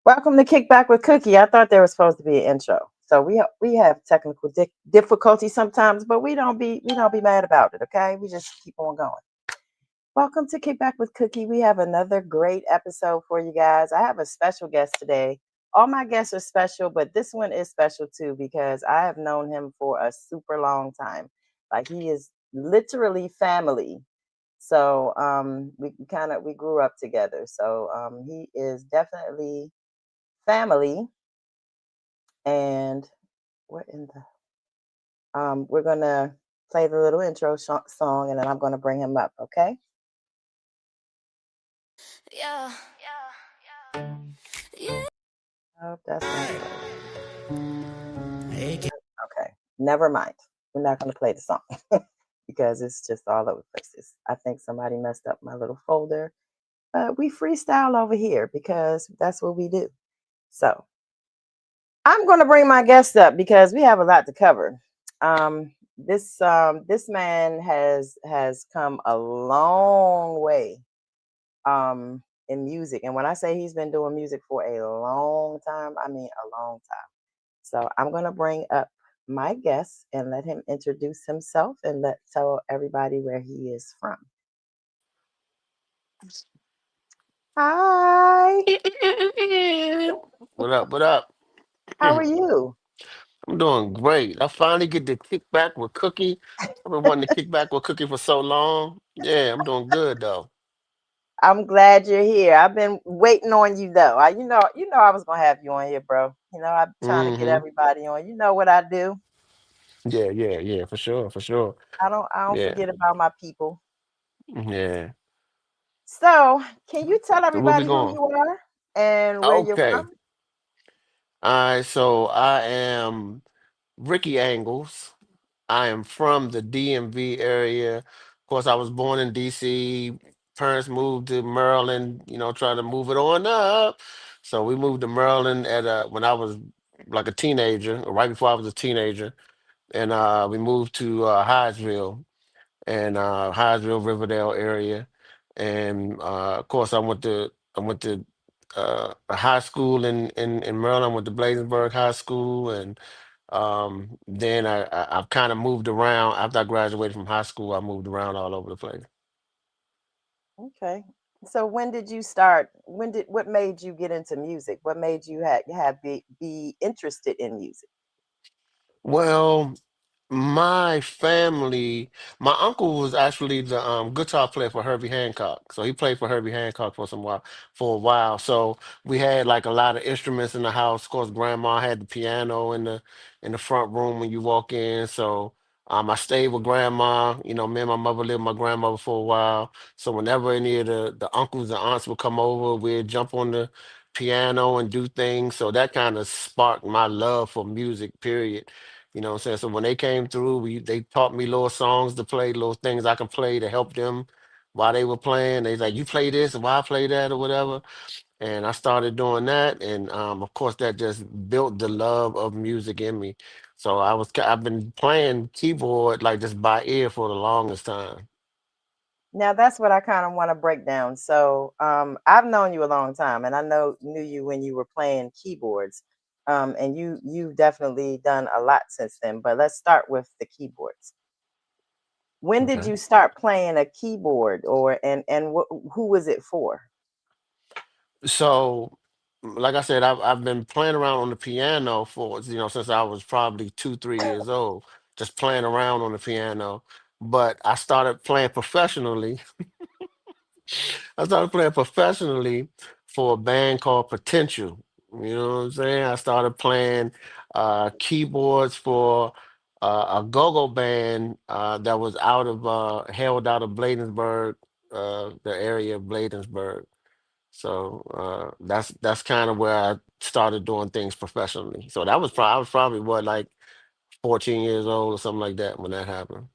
Welcome to Kickback with Cookie. I thought there was supposed to be an intro, so we have technical difficulties sometimes, but we don't be mad about it. Okay, we just keep on going. Welcome to Kickback with Cookie. We have another great episode for you guys. I have a special guest today. All my guests are special, but this one is special too because I have known him for a super long time. Like he is literally family. So we grew up together. So he is definitely family. And what in the we're gonna play the little intro song, and then I'm gonna bring him up. Okay. Yeah, yeah. Oh, that's not the right. Hey, Okay, never mind. We're not gonna play the song because it's just all over the places. I think somebody messed up my little folder. We freestyle over here because that's what we do. So I'm gonna bring my guest up because we have a lot to cover. This man has come a long way in music. And when I say he's been doing music for a long time, I mean a long time. So I'm gonna bring up my guest and let him introduce himself and let tell everybody where he is from. Hi, What up? What up? how are you? I'm doing great. I finally get to kick back with Cookie. I've been wanting to kick back with Cookie for so long. Yeah, I'm doing good though. I'm glad you're here. I've been waiting on you though. You know I was gonna have you on here, bro. I'm trying to get Hmm. everybody on. You know what I do. Yeah, for sure, for sure. I don't Yeah, forget about my people. yeah. So, can you tell So where we everybody who going? you are and where you're Okay. from? All right. So I am Ricky Angles. I am from the DMV area. Of course, I was born in DC. Parents moved to Maryland, trying to move it on up. So we moved to Maryland when I was like a teenager, or right before I was a teenager. And we moved to Hyattsville and Hyattsville, Riverdale area. And of course, I went to a high school in Maryland. I went to Bladensburg High School, and then I've kind of moved around. After I graduated from high school, I moved around all over the place. Okay. So when did you start? What made you get into music? What made you be interested in music? Well, my family, my uncle was actually the guitar player for Herbie Hancock. So he played for Herbie Hancock for a while. So we had like a lot of instruments in the house. Of course, grandma had the piano in the front room when you walk in. So I stayed with grandma. Me and my mother lived with my grandmother for a while. So whenever any of the uncles and aunts would come over, we'd jump on the piano and do things. So that kind of sparked my love for music, period. You know what I'm saying? So when they came through, they taught me little songs to play, little things I can play to help them while they were playing. They like, you play this and why I play that or whatever. And I started doing that. And of course that just built the love of music in me. So I've been playing keyboard like just by ear for the longest time. Now that's what I kind of want to break down. So I've known you a long time, and I knew you when you were playing keyboards, and you've definitely done a lot since then. But let's start with the keyboards. When did Okay. you start playing a keyboard, or who was it for? So, like I said, I've been playing around on the piano for since I was probably 2, 3 years old, just playing around on the piano. But I started playing professionally. I started playing professionally for a band called Potential. You know what I'm saying? I started playing keyboards for a go-go band that was held out of Bladensburg, the area of Bladensburg. So that's kind of where I started doing things professionally. So I was probably what, like 14 years old or something like that when that happened.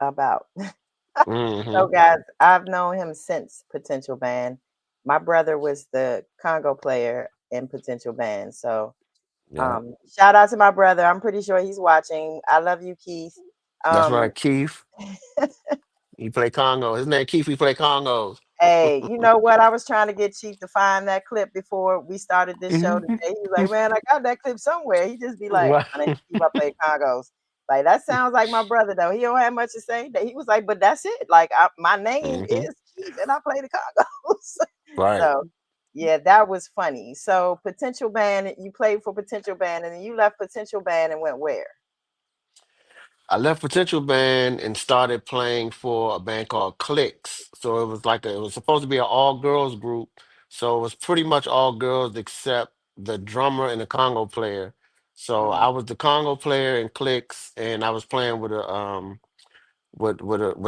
About. So, Hmm. guys, I've known him since Potential Band. My brother was the Congo player in Potential Band. So, Yeah, shout out to my brother. I'm pretty sure he's watching. I love you, Keith. that's Um, right. Keith, he play Congo. His name Keith. He play Congos. Hey, you know what? I was trying to get Chief to find that clip before we started this show today. Mhm. He was like, "Man, I got that clip somewhere." He just be like, Right. "My name's Chief. I play Congos." Like that sounds like my brother though. He don't have much to say. He was like, "But that's it. Like my name Hmm. is Chief, and I play the Congos." Right. So yeah, that was funny. So Potential Band, you played for Potential Band, and then you left Potential Band and went where? I left Potential Band and started playing for a band called Clicks. So it was like it was supposed to be an all girls group. So it was pretty much all girls except the drummer and the Congo player. So Mm, I was the Congo player in Clicks, and I was playing with a with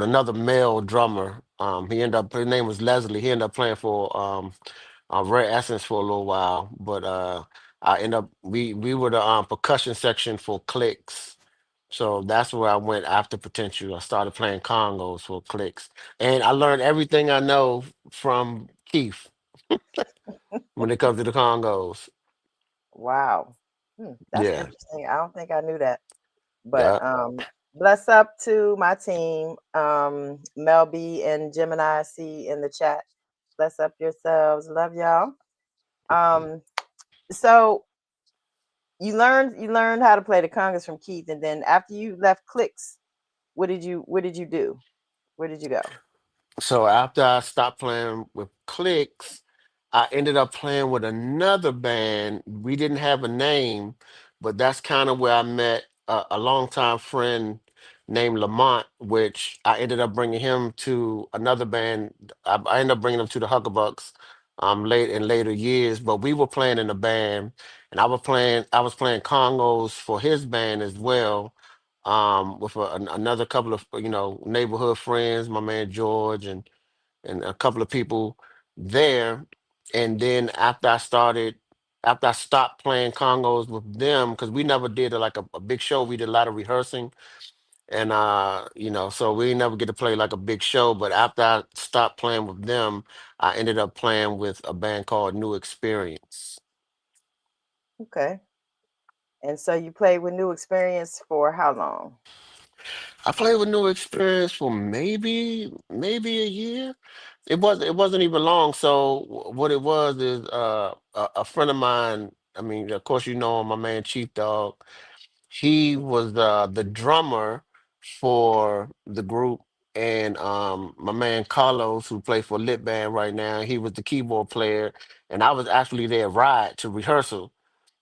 another male drummer. He ended up his name was Leslie. He ended up playing for Rare Essence for a little while, but I ended up we were the percussion section for Clicks. So that's where I went after Potential. I started playing congos for Clicks, and I learned everything I know from Keith when it comes to the congos. wow. That's Yeah, interesting. I don't think I knew that. But yeah. bless up to my team, Mel B and Gemini C in the chat. Bless up yourselves. Love y'all. Um, so you learned how to play the congas from Keith, and then after you left Clicks, what did you do? Where did you go? So after I stopped playing with Clicks, I ended up playing with another band. We didn't have a name, but that's kind of where I met a longtime friend named Lamont, which I ended up bringing him to another band. I ended up bringing him to the Huckabucks late in later years, but we were playing in a band, and I was playing congos for his band as well, with another couple of neighborhood friends, my man George and a couple of people there. And then after I stopped playing congos with them, because we never did a big show. We did a lot of rehearsing, and so we never get to play like a big show. But after I stopped playing with them, I ended up playing with a band called New Experience. Okay. And so you played with New Experience for how long? I played with New Experience for maybe a year. It wasn't even long. So what it was is a friend of mine. I mean, of course, you know him, my man Chief Dog. He was the drummer for the group, and my man Carlos, who plays for Lit Band right now, he was the keyboard player, and I was actually their ride to rehearsal.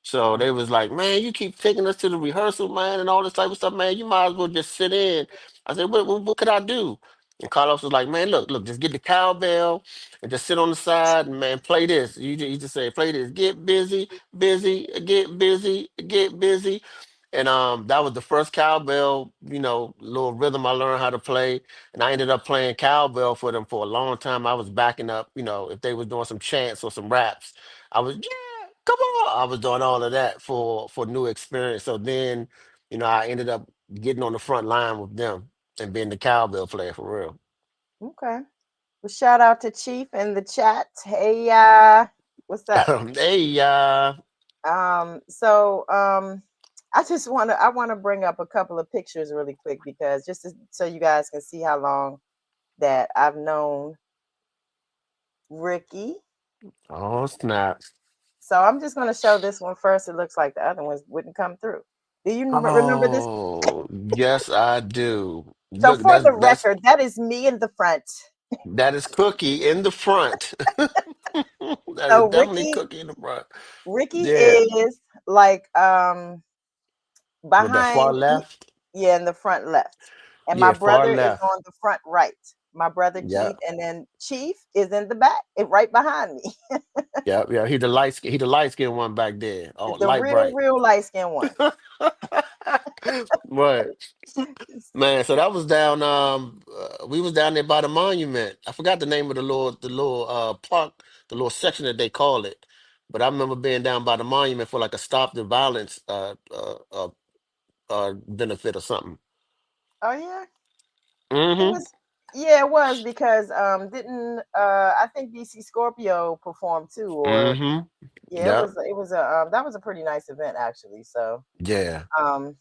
So Mm, they was like, "Man, you keep taking us to the rehearsal, man, and all this type of stuff, man. You might as well just sit in." I said, "What could I do?" And Carlos was like, "Man, look, just get the cowbell and just sit on the side and man, play this. You just say, play this. Get busy, busy, get busy, get busy." And that was the first cowbell, little rhythm I learned how to play. And I ended up playing cowbell for them for a long time. I was backing up, if they was doing some chants or some raps. I was, yeah, come on. I was doing all of that for New Experience. So then, I ended up getting on the front line with them and being the cowbell player for real. okay. Well, shout out to Chief in the chat. Hey, what's up? Hey, I want to bring up a couple of pictures really quick because so you guys can see how long that I've known Ricky. oh snap. So I'm just going to show this one first. It looks like the other ones wouldn't come through. Do you remember this? Oh, yes, I do. So Look, for that's the that's record, that is me in the front. that is Cookie in the front. That is So definitely Ricky, Cookie in the front. Ricky Yeah, is like with that far behind, left. yeah, in the front left, and my Yeah, far brother is left. on the front right. My brother Yeah, Keith, and then Chief is in the back, right behind me. yeah, yeah. He the light skinned one back there. Oh, The light real, bright. real light skinned one. Right. Man, so that was down we was down there by the monument. I forgot the name of the little park, the little section that they call it. But I remember being down by the monument for like a stop the violence benefit or something. Oh yeah, it Mm-hmm. was. Yeah, it was because didn't I think DC Scorpio performed too, or Mm-hmm. yeah, it Yep. was it was a that was a pretty nice event actually. So Yeah. um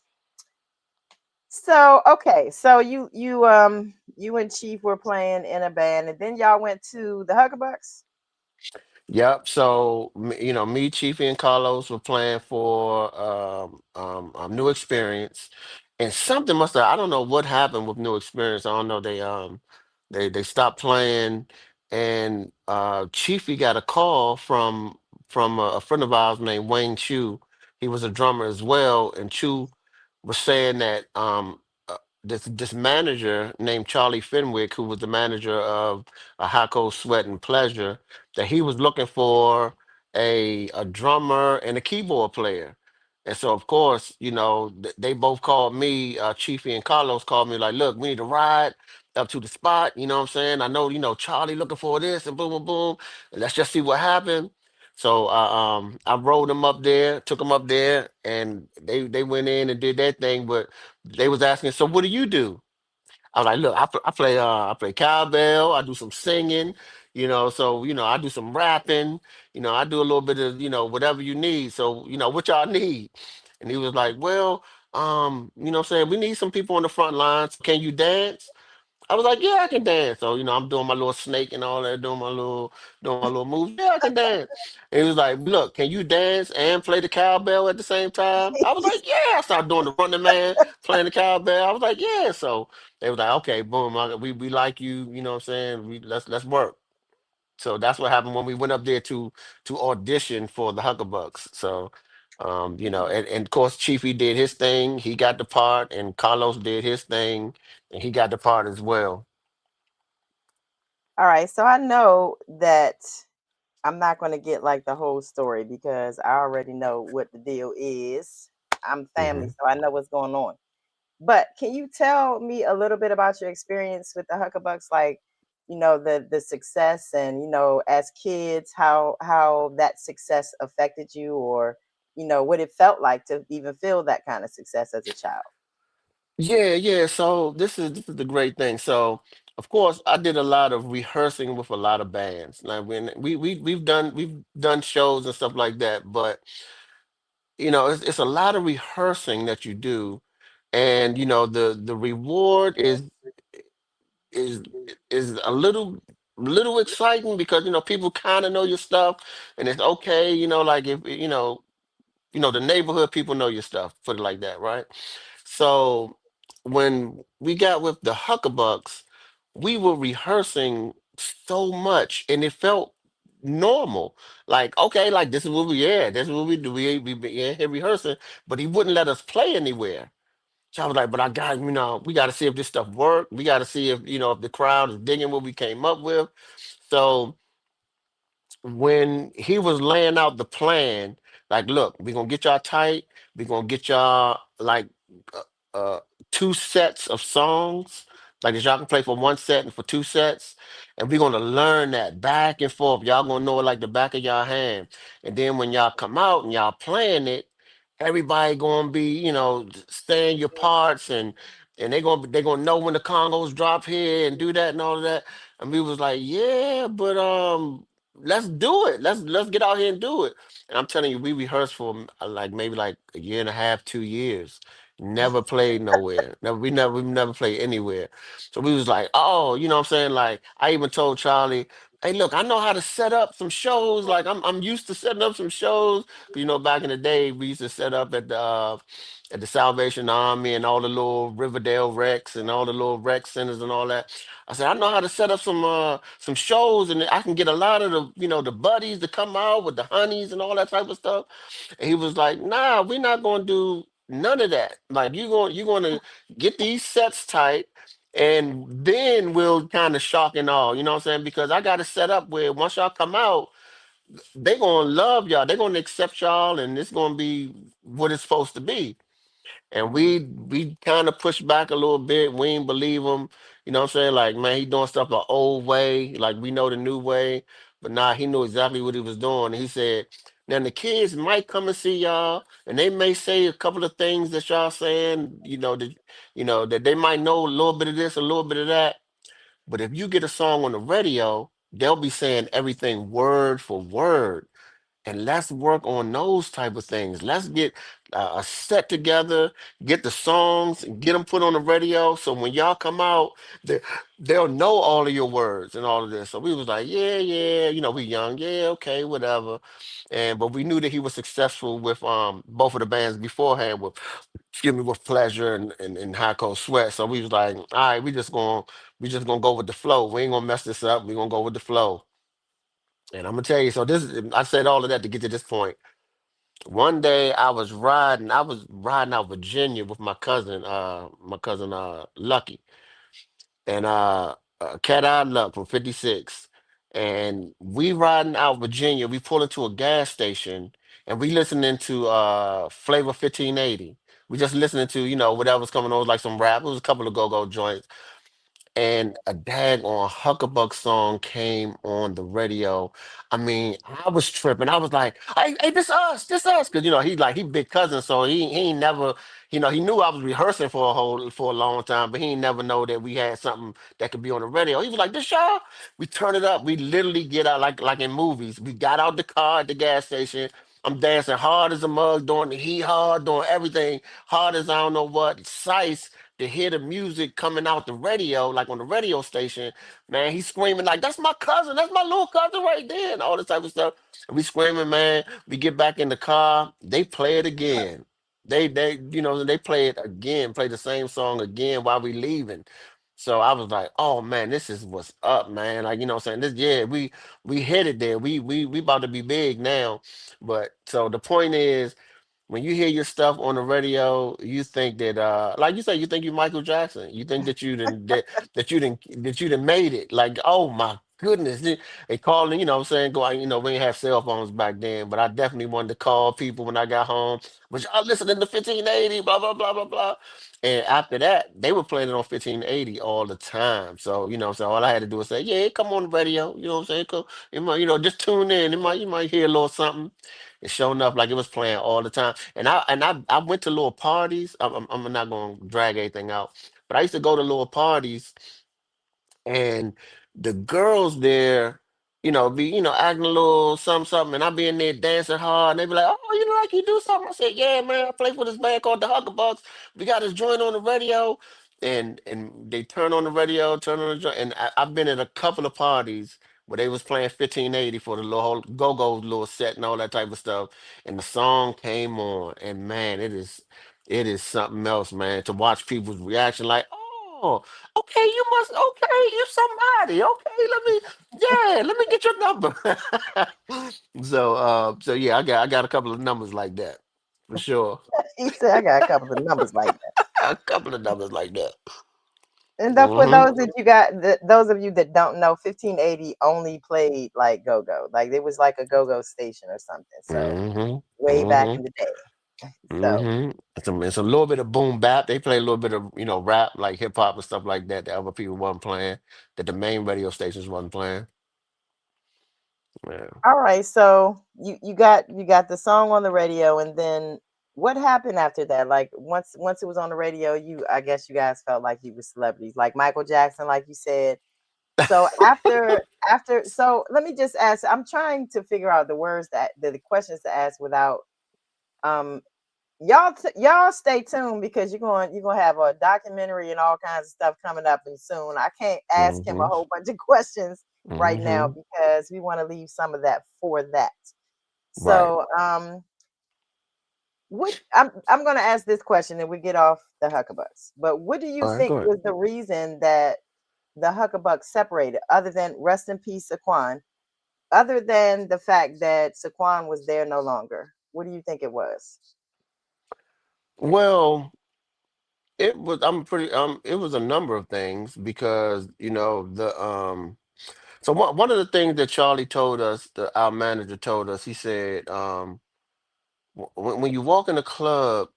So okay, so you and Chief were playing in a band, and then y'all went to the Huckabucks. Yep. So, me, Chiefy, and Carlos were playing for New Experience, and something must have. I don't know what happened with New Experience. I don't know. They stopped playing, and Chiefy got a call from a friend of ours named Wayne Chu. He was a drummer as well, and Chu was saying that this manager named Charlie Fenwick, who was the manager of a Hot Cold Sweat and Pleasure, that he was looking for a drummer and a keyboard player. And so, of course, they both called me, Chiefy and Carlos called me like, look, we need to ride up to the spot. You know what I'm saying? I know, Charlie looking for this and boom, boom, boom. And let's just see what happened. So I rode them up there, took them up there, and they went in and did their thing. But they was asking, so what do you do? I was like, look, I play cowbell, I do some singing, so I do some rapping, I do a little bit of, whatever you need. So, what y'all need? And he was like, well, what I'm saying, we need some people on the front lines. Can you dance? I was like, yeah, I can dance. So, I'm doing my little snake and all that, doing my little moves. Yeah, I can dance. And he was like, look, can you dance and play the cowbell at the same time? I was like, yeah. I started doing the running man, playing the cowbell. I was like, yeah. So they was like, okay, boom, we like you. You know what I'm saying? Let's work. So that's what happened when we went up there to audition for the Huckabucks. So, and of course, Chiefy did his thing. He got the part, and Carlos did his thing, and he got the part as well. All right, so I know that I'm not going to get like the whole story because I already know what the deal is. I'm family, Hmm. so I know what's going on. But can you tell me a little bit about your experience with the Huckabucks, like the success, and as kids, how that success affected you, or what it felt like to even feel that kind of success as a child? Yeah, yeah. So this is the great thing. So of course, I did a lot of rehearsing with a lot of bands. Like when we've done shows and stuff like that, but it's a lot of rehearsing that you do, and the reward is is a little exciting because people kind of know your stuff, and it's okay. Like if the neighborhood people know your stuff. Put it like that, right? So when we got with the Huckabucks, we were rehearsing so much, and it felt normal. Like, okay, like this is what this is what we do. We be in here rehearsing, but he wouldn't let us play anywhere. So I was like, but I got, we got to see if this stuff worked. We got to see if the crowd is digging what we came up with. So when he was laying out the plan, like, look, we're gonna get y'all tight, we're gonna get y'all like uh, uh two sets of songs, like that y'all can play for one set and for two sets, and we're gonna learn that back and forth. Y'all gonna know it like the back of y'all hand. And then when y'all come out and y'all playing it, everybody gonna be, saying your parts, and they gonna know when the congos drop here and do that and all of that. And we was like, yeah, but let's do it. Let's get out here and do it. And I'm telling you, we rehearsed for like maybe like a year and a half, 2 years. Never played nowhere. We never played anywhere. So we was like, oh, you know what I'm saying? Like I even told Charlie, hey, look, I know how to set up some shows. Like I'm used to setting up some shows. 'Cause, back in the day, we used to set up at the Salvation Army and all the little Riverdale Rex and all the little rec centers and all that. I said, I know how to set up some shows, and I can get a lot of the buddies to come out with the honeys and all that type of stuff. And he was like, nah, we're not gonna do none of that. Like you're gonna get these sets tight, and then we'll kind of shock and all, you know what I'm saying? Because I got to set up where once y'all come out, they gonna love y'all, they're gonna accept y'all, and it's gonna be what it's supposed to be. And we kind of pushed back a little bit. We ain't believe him. You know what I'm saying? Like, man, he doing stuff the old way. Like we know the new way. But nah, he knew exactly what he was doing. He said, now the kids might come and see y'all, and they may say a couple of things that y'all saying, that they might know a little bit of this, a little bit of that. But if you get a song on the radio, they'll be saying everything word for word, and let's work on those type of things. a set together, get the songs, and get them put on the radio. So when y'all come out, they, they'll know all of your words and all of this. So we was like, yeah, yeah, we young, yeah, okay, whatever. And but we knew that he was successful with both of the bands beforehand with excuse me with Pleasure and High Cold Sweat. So we was like, all right, we just gonna go with the flow. We ain't gonna mess this up. We gonna go with the flow. And I'm gonna tell you, so I said all of that to get to this point. One day I was riding out Virginia with my cousin Lucky and Cat Eye Luck from 56. And we riding out Virginia, we pull into a gas station and we listening to Flavor 1580. We just listening to, whatever's coming on, like some rap. It was a couple of go-go joints and a daggone Huckabuck song came on the radio. I mean, I was tripping. I was like, hey, this us. Because, he big cousin, so he ain't never, he knew I was rehearsing for a long time, but he ain't never know that we had something that could be on the radio. He was like, this y'all? We turn it up. We literally get out like in movies. We got out the car at the gas station. I'm dancing hard as a mug, doing the hee haw, doing everything hard as I don't know what. Size to hear the music coming out the radio, like on the radio station, man, he's screaming like, "That's my cousin, that's my little cousin right there," and all this type of stuff. And we screaming, man. We get back in the car, they play it again. They play it again, play the same song again while we leaving. So I was like, "Oh man, this is what's up, man!" Like what I'm saying, this yeah, we hit it there. We about to be big now. But so the point is when you hear your stuff on the radio, you think that like you say, you think you Michael Jackson. You think that you didn't made it. Like, oh my goodness. They calling, what I'm saying, go out, we didn't have cell phones back then, but I definitely wanted to call people when I got home. Was y'all listening to 1580, blah, blah, blah, blah, blah. And after that, they were playing it on 1580 all the time. So, so all I had to do was say, yeah, come on the radio. You know what I'm saying? Come, just tune in. You might hear a little something. And sure enough, like it was playing all the time. And I went to little parties. I'm not gonna drag anything out, but I used to go to little parties and the girls there, be acting a little something something, and I be in there dancing hard, and they be like, "Oh, like you do something." I said, "Yeah, man, I play for this band called the Huckabucks. We got this joint on the radio." And they turn on the radio, turn on the joint, and I've been at a couple of parties where they was playing 1580 for the little whole go-go little set and all that type of stuff, and the song came on, and man, it is something else, man, to watch people's reaction, like, "Oh. Okay, you somebody. Okay, let me get your number." So yeah, I got a couple of numbers like that for sure. He said, I got a couple of numbers like that. A couple of numbers like that. And for Hmm. those that you got, those of you that don't know, 1580 only played like go go. Like it was like a go go station or something. So Hmm. way back Hmm. in the day. So, Hmm. It's a little bit of boom bap. They play a little bit of rap, like hip hop and stuff like that. That other people wasn't playing. That the main radio stations wasn't playing. Yeah. all right. So you got the song on the radio, and then what happened after that? Like once it was on the radio, I guess you guys felt like you were celebrities, like Michael Jackson, like you said. So so let me just ask. I'm trying to figure out the words that the questions to ask without um y'all stay tuned because you're gonna have a documentary and all kinds of stuff coming up and soon. I can't ask him a Hmm. whole bunch of questions right now Hmm. because we want to leave some of that for that. Right. So what I'm gonna ask this question and we get off the Huckabucks. But what do you All right, go think ahead. was the reason that the Huckabucks separated, other than rest in peace Saquon, other than the fact that Saquon was there no longer? What do you think it was? Well, it was a number of things because the so one of the things that Charlie told us, our manager told us, he said, when you walk in the club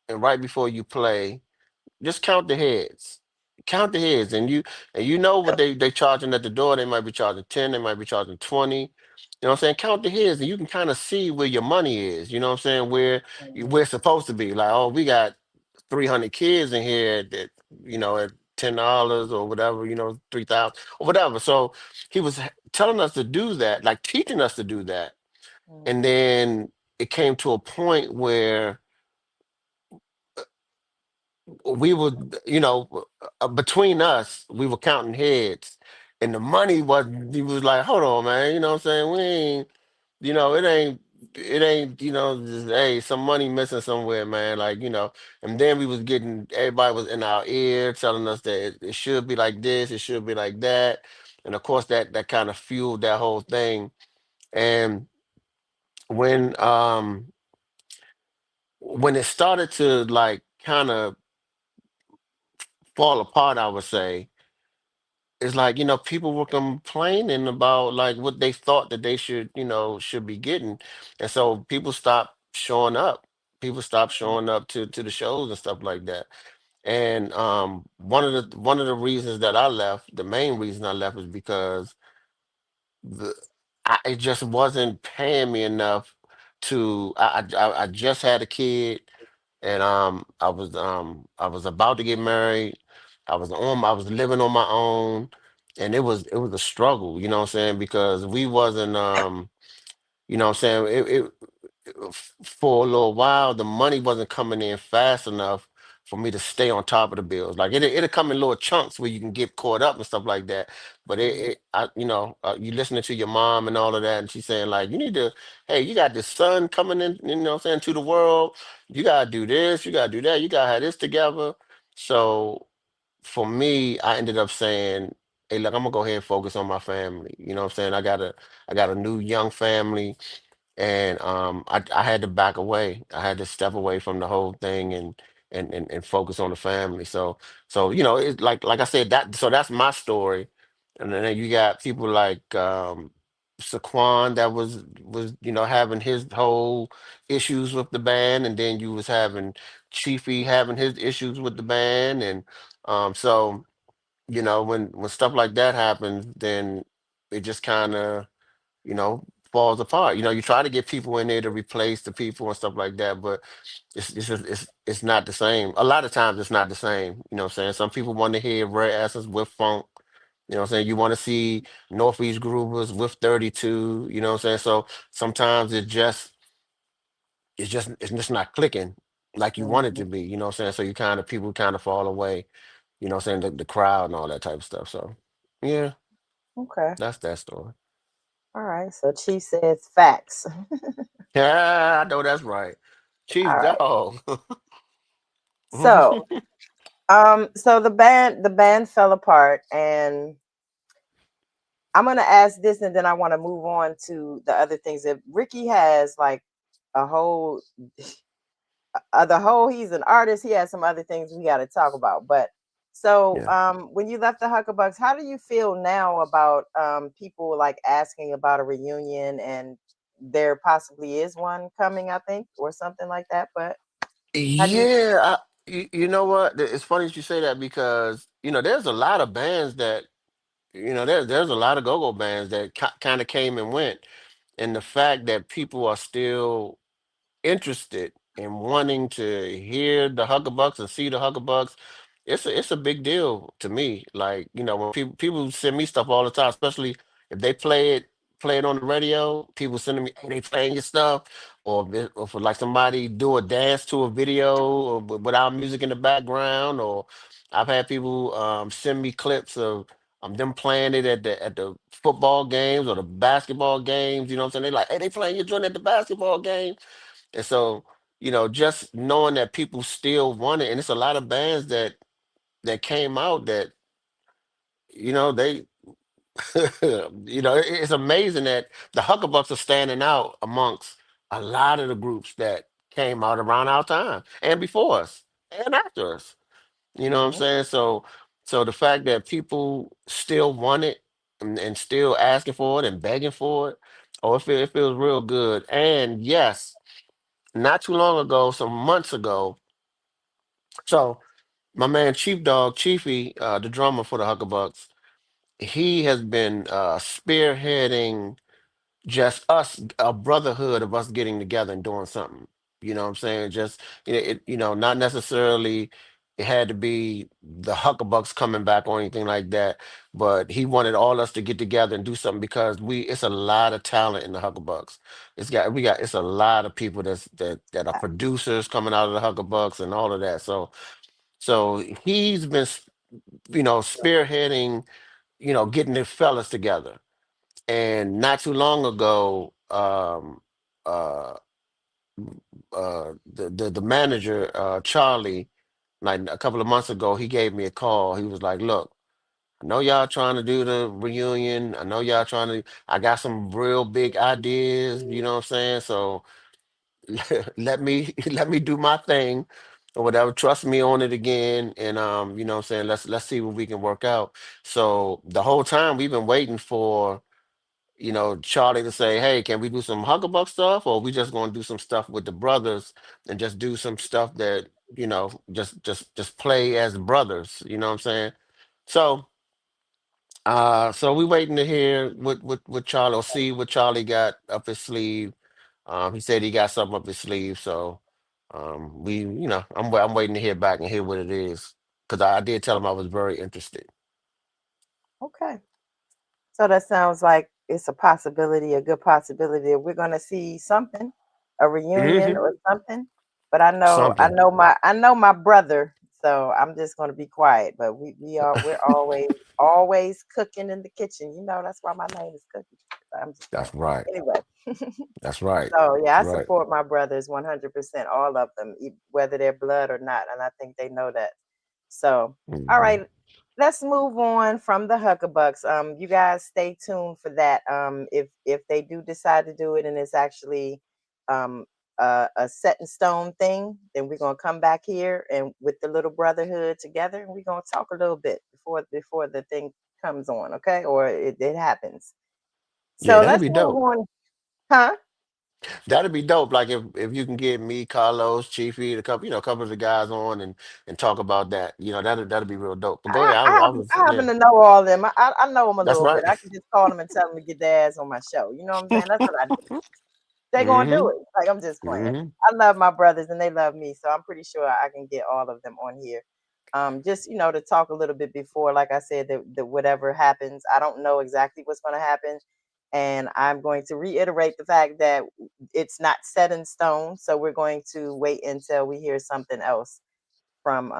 and right before you play, just count the heads. Count the heads, and you know what they charging at the door. They might be charging 10, they might be charging 20. What I'm saying? Count the heads, and you can kind of see where your money is. You know what I'm saying? Where it's supposed to be. Like, oh, we got 300 kids in here that at $10 or whatever, 3,000 or whatever. So he was telling us to do that, like teaching us to do that, and Mhm. then it came to a point where we would, between us, we were counting heads, and the money was. He was like, "Hold on, man. You know what I'm saying? We ain't, it ain't, just, hey, some money missing somewhere, man. Like, and then we was getting, everybody was in our ear telling us that it should be like this, it should be like that, and of course that kind of fueled that whole thing. And when um when it started to like kind of fall apart, I would say, it's like, people were complaining about like what they thought that they should be getting. And so people stopped showing up. People stopped showing up to the shows and stuff like that. And one of the reasons that I left, the main reason I left, is because the it just wasn't paying me enough to. I just had a kid, and I was about to get married. I was living on my own, and it was a struggle, you know what I'm saying? Because we wasn't you know what I'm saying, for a little while the money wasn't coming in fast enough for me to stay on top of the bills. Like it'll come in little chunks where you can get caught up and stuff like that. But Mhm. you listening to your mom and all of that, and she's saying like, you need to, hey, you got this son coming in, you know what I'm saying, to the world. You gotta do this, you gotta do that, you gotta have this together. So for me, I ended up saying, hey, look, I'm gonna go ahead and focus on my family. You know what I'm saying? I got a new young family, and I had to back away. I had to step away from the whole thing, and focus on the family. So it's like I said, that's my story. And then you got people like Saquon, that was having his whole issues with the band, and then you was having Chiefy having his issues with the band. And so when stuff like that happens, then it just kind of you know, falls apart. You try to get people in there to replace the people and stuff like that, but it's not the same. A lot of times it's not the same. You know what I'm saying? Some people want to hear Rare Essence with funk. You know what I'm saying? You want to see Northeast Groovers with 32. You know what I'm saying? So sometimes it's just not clicking like you want it to Mhm. be. You know what I'm saying? So people kind of fall away. You know what I'm saying? The crowd and all that type of stuff. So yeah, Okay. that's that story. All right. So Chief says facts. Yeah, I know that's right. Chief All right. Dog. So, so the band fell apart, and I'm gonna ask this, and then I want to move on to the other things. That Ricky has like a whole, the whole. He's an artist. He has some other things we got to talk about. But so, Yeah. when you left the Huckabucks, how do you feel now about people like asking about a reunion, and there possibly is one coming, I think, or something like that. But how do you? Yeah, you know what? It's funny that you say that because there's a lot of bands that there's a lot of go-go bands that kind of came and went, and the fact that people are still interested in wanting to hear the Huckabucks and see the Huckabucks, it's a big deal to me. Like, when people send me stuff all the time, especially if they play it on the radio, people sending me, hey, they playing your stuff, or for like somebody do a dance to a video or without music in the background, or I've had people send me clips of them playing it at the football games or the basketball games. You know what I'm saying? They like, hey, they playing your joint at the basketball game. And so, just knowing that people still want it, and it's a lot of bands that came out that, they, it's amazing that the Huckabucks are standing out amongst a lot of the groups that came out around our time and before us and after us. You know what I'm Mhm. saying? So the fact that people still want it, and still asking for it and begging for it, oh, it feels real good. And yes, not too long ago, some months ago. So my man Chief Dog, Chiefy, the drummer for the Huckabucks, he has been spearheading just us, a brotherhood of us getting together and doing something. You know what I'm saying? Just not necessarily it had to be the Huckabucks coming back or anything like that, but he wanted all us to get together and do something because it's a lot of talent in the Huckabucks. It's a lot of people that are producers coming out of the Huckabucks and all of that. So So he's been, spearheading, getting the fellas together. And not too long ago, uh, the manager, Charlie, like a couple of months ago, he gave me a call. He was like, "Look, I know y'all trying to do the reunion. I know y'all trying to. I got some real big ideas. You know what I'm saying? So let me let me do my thing or whatever. Trust me on it again, and you know what I'm saying. Let's see what we can work out." So the whole time we've been waiting for, Charlie to say, "Hey, can we do some Huckabuck stuff, or we just going to do some stuff with the brothers and just do some stuff that, just play as brothers." You know what I'm saying? So, so we waiting to hear what Charlie, or see what Charlie got up his sleeve. He said he got something up his sleeve, so I'm waiting to hear back and hear what it is, because I did tell him I was very interested. Okay. So that sounds like it's a possibility, a good possibility. We're going to see something, a reunion Hmm. or something. But I Something. know my brother. So I'm just going to be quiet. But we're always cooking in the kitchen. That's why my name is Cookie. So I'm just playing. That's right. Anyway. That's right. So yeah, I That's right. support my brothers 100%, all of them, whether they're blood or not, and I think they know that. So, all Hmm. right, let's move on from the Huckabucks. You guys stay tuned for that. If they do decide to do it and it's actually um a set in stone thing, then we're gonna come back here and with the little brotherhood together, and we're gonna talk a little bit before the thing comes on, okay, or it happens. Yeah, So that'd let's be move dope. on, huh? That'd be dope. Like if you can get me, Carlos, Chiefy, a couple of the guys on and talk about that. That'd be real dope. But go I, ahead. I I happen was, I happen yeah. to know all of them. I know them a That's little bit. right. I can just call them and tell them to get their ass on my show. You know what I'm saying? That's what I do. They gonna do Hmm. it. Like I'm just playing. Hmm. I love my brothers and they love me, so I'm pretty sure I can get all of them on here. Just to talk a little bit before, like I said, that whatever happens, I don't know exactly what's going to happen, and I'm going to reiterate the fact that it's not set in stone. So we're going to wait until we hear something else from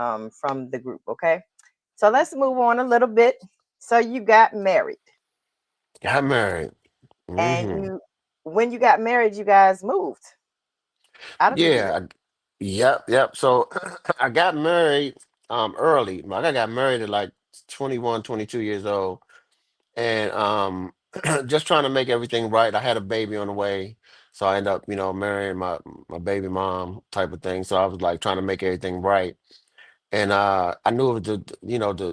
the group. Okay. So let's move on a little bit. So you got married, Got married. and Hmm. when you got married, you guys moved. How did you do that? Yeah. Yep. Yep. So I got married early. I got married at like 21, 22 years old. And just trying to make everything right. I had a baby on the way, so I ended up, marrying my baby mom type of thing. So I was like trying to make everything right, and I knew it was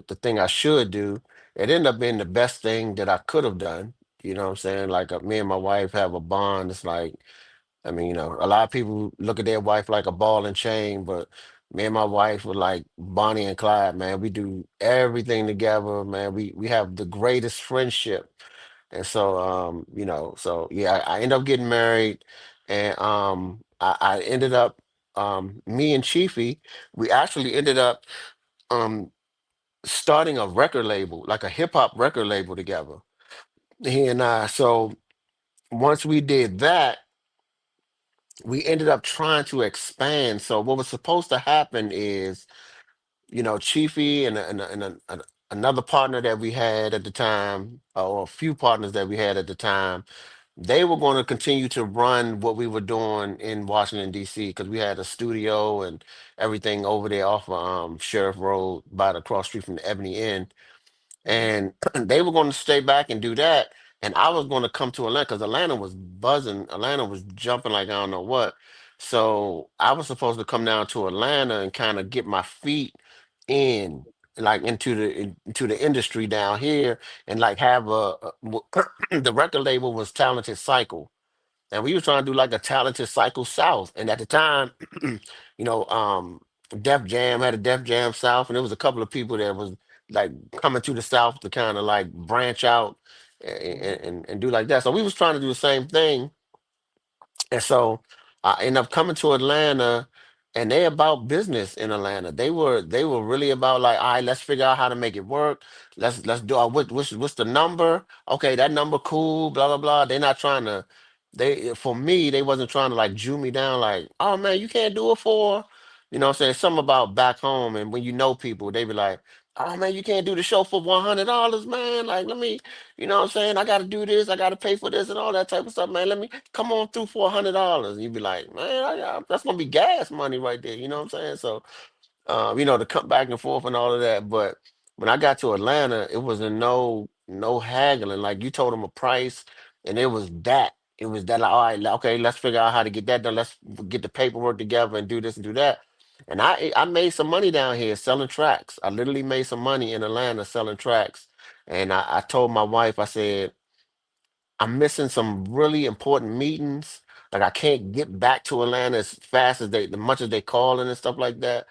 the thing I should do. It ended up being the best thing that I could have done. You know what I'm saying? Like, me and my wife have a bond. It's like, I mean, a lot of people look at their wife like a ball and chain, but me and my wife were like Bonnie and Clyde, man. We do everything together, man. We have the greatest friendship. And so, so yeah, I ended up getting married, and I ended up, me and Chiefy, we actually ended up um, starting a record label, like a hip hop record label together. He and I. So once we did that, we ended up trying to expand. So what was supposed to happen is, Chiefy and another partner that we had at the time, or a few partners that we had at the time, they were going to continue to run what we were doing in Washington, D.C., because we had a studio and everything over there off of Sheriff Road by the cross street from the Ebony Inn. Hmm. And they were going to stay back and do that. And I was going to come to Atlanta because Atlanta was buzzing. Atlanta was jumping like I don't know what. So I was supposed to come down to Atlanta and kind of get my feet in, like into the industry down here, and like have the record label was Talented Cycle, and we was trying to do like a Talented Cycle South. And at the time, you know, um, Def Jam had a Def Jam South, and there was a couple of people that was like coming to the South to kind of like branch out Hmm. and do like that. So we was trying to do the same thing, and so I ended up coming to Atlanta, and they about business in Atlanta. They were really about like, all right, let's figure out how to make it work. Let's do our what's the number? Okay, that number cool, blah blah blah. They're not trying to, they for me, they wasn't trying to like Jew me down like, oh man, you can't do it for. You know what I'm saying? Something about back home, and when you know people, they be like, "Oh man, you can't do the show for $100, man. Like, let me, you know what I'm saying? I got to do this, I got to pay for this, and all that type of stuff, man. Let me come on through for $100." And you be like, "Man, that's gonna be gas money right there." You know what I'm saying? So to come back and forth and all of that. But when I got to Atlanta, it was a no haggling. Like you told them a price, and it was that. It was that like, all right, okay, let's figure out how to get that done. Let's get the paperwork together and do this and do that. And I made some money down here selling tracks. I literally made some money in Atlanta selling tracks. And I told my wife, I said, I'm missing some really important meetings. Like I can't get back to Atlanta as fast as as much as they calling and stuff like that.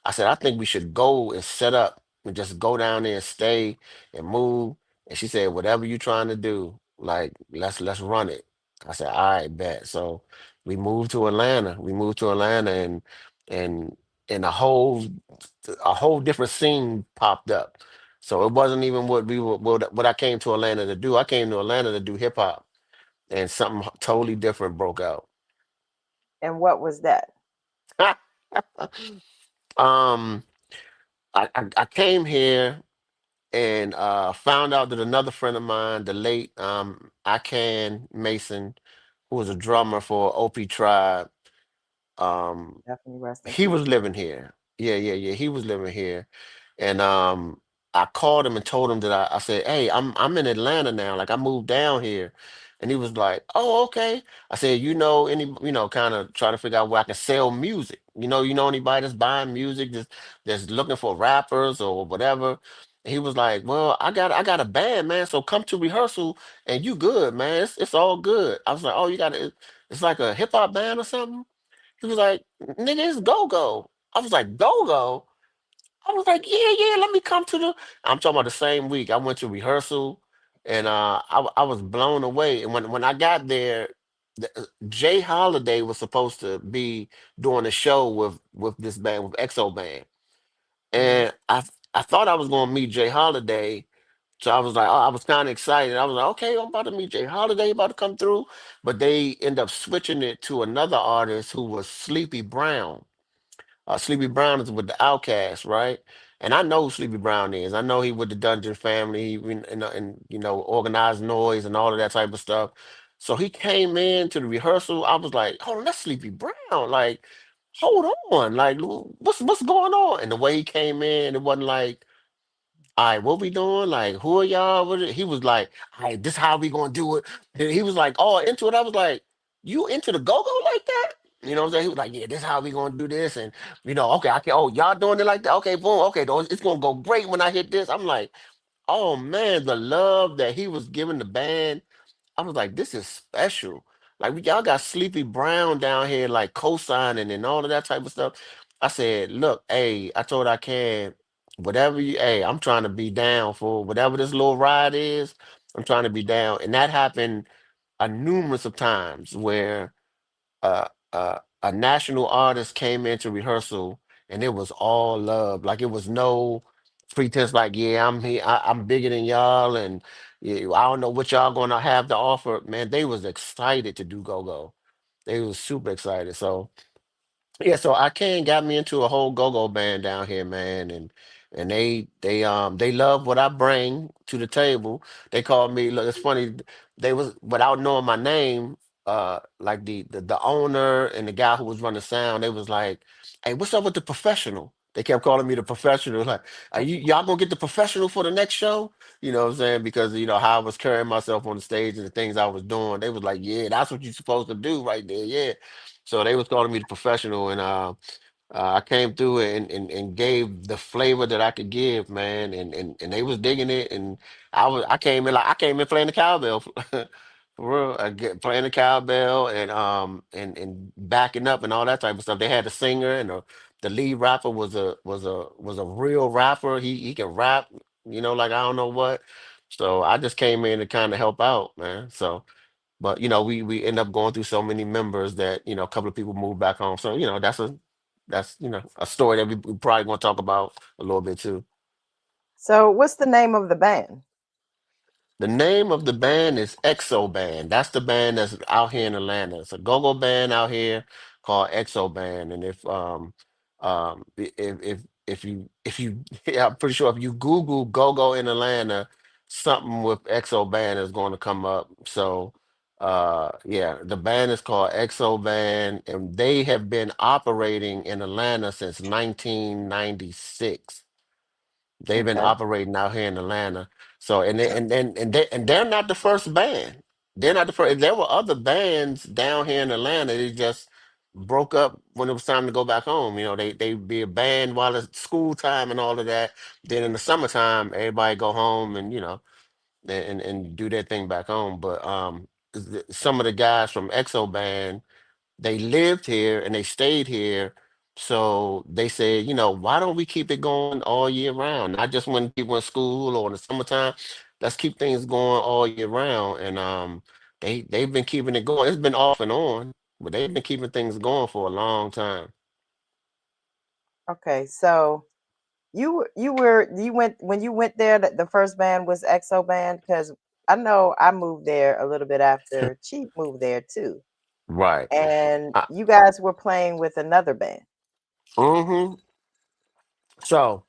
I said, I think we should go and set up and just go down there and stay and move. And she said, whatever you're trying to do, like let's run it. I said, all right, bet. So we moved to Atlanta. We moved to Atlanta and and a whole different scene popped up. So it wasn't even what I came to Atlanta to do. I came to Atlanta to do hip hop and something totally different broke out. And what was that? um I came here and found out that another friend of mine, the late Ican Mason, who was a drummer for OP Tribe, um, Definitely rest in he peace. was living here. Yeah, yeah, yeah. He was living here, and I called him and told him that I said, "Hey, I'm in Atlanta now. Like I moved down here," and he was like, "Oh, okay." I said, kind of trying to figure out where I can sell music. You know anybody that's buying music, that's looking for rappers or whatever." And he was like, "Well, I got a band, man. So come to rehearsal, and you good, man. It's all good." I was like, "Oh, it's like a hip hop band or something." He was like, "Nigga, it's go go." I was like, "Go go." I was like, "Yeah, yeah, let me come to the." I'm talking about the same week. I went to rehearsal, and I was blown away. And when I got there, Jay Holiday was supposed to be doing a show with this band with EXO band, Mhm. and I thought I was gonna meet Jay Holiday. So I was like, oh, I was kind of excited. I was like, okay, I'm about to meet Jay Holiday, about to come through. But they end up switching it to another artist who was Sleepy Brown. Sleepy Brown is with the Outcast, right? And I know who Sleepy Brown is. I know he with the Dungeon Family, and organized noise and all of that type of stuff. So he came in to the rehearsal. I was like, hold on, that's Sleepy Brown. Like, hold on, like, what's going on? And the way he came in, it wasn't like, all right, what we doing? Like, who are y'all? He was like, all right, this how we gonna do it. And he was like, oh, into it. I was like, you into the go-go like that? You know what I'm saying? He was like, yeah, this how we gonna do this. And okay, I can y'all doing it like that. Okay, boom, okay, though, it's gonna go great when I hit this. I'm like, oh man, the love that he was giving the band. I was like, this is special. Like y'all got Sleepy Brown down here, like co-signing and all of that type of stuff. I said, look, hey, I told I can, whatever hey, I'm trying to be down for whatever this little ride is. I'm trying to be down. And that happened a numerous of times where a national artist came into rehearsal and it was all love. Like it was no pretense. Like, yeah, I'm here. I'm bigger than y'all, and yeah, I don't know what y'all gonna have to offer. Man, they was excited to do go go. They was super excited. So yeah, so I can got me into a whole go-go band down here, man, and they love what I bring to the table. They call me. Look, it's funny. They was without knowing my name. Like the owner and the guy who was running sound, they was like, "Hey, what's up with the professional?" They kept calling me the professional. Like, are y'all gonna get the professional for the next show? You know what I'm saying? Because how I was carrying myself on the stage and the things I was doing. They was like, "Yeah, that's what you're supposed to do right there." Yeah. So they was calling me the professional, and I came through and gave the flavor that I could give, man, and they was digging it, and I came in playing the cowbell for real, playing the cowbell and backing up and all that type of stuff. They had the singer and the lead rapper was a real rapper. He can rap, like I don't know what. So I just came in to kind of help out, man. So. But we end up going through so many members that a couple of people moved back home. So that's a story that we probably going to talk about a little bit too. So, what's the name of the band? The name of the band is EXO Band. That's the band that's out here in Atlanta. It's a go-go band out here called EXO Band. And If you yeah, I'm pretty sure if you Google go-go in Atlanta, something with XO Band is going to come up. So yeah, the band is called XO Band, and they have been operating in Atlanta since 1996. They've been Okay. operating out here in Atlanta. So and they're not the first band. They're not the first. There were other bands down here in Atlanta. They just broke up when it was time to go back home. They'd be a band while it's school time and all of that. Then in the summertime, everybody go home and and do their thing back home. But some of the guys from EXO band, they lived here and they stayed here. So they said, why don't we keep it going all year round? Not just when people in school or in the summertime. Let's keep things going all year round. And they've been keeping it going. It's been off and on, but they've been keeping things going for a long time. Okay. So you went when you went there. The first band was EXO band because I know I moved there a little bit after Chief moved there too, Right. and Uh, you guys were playing with another band. hmm So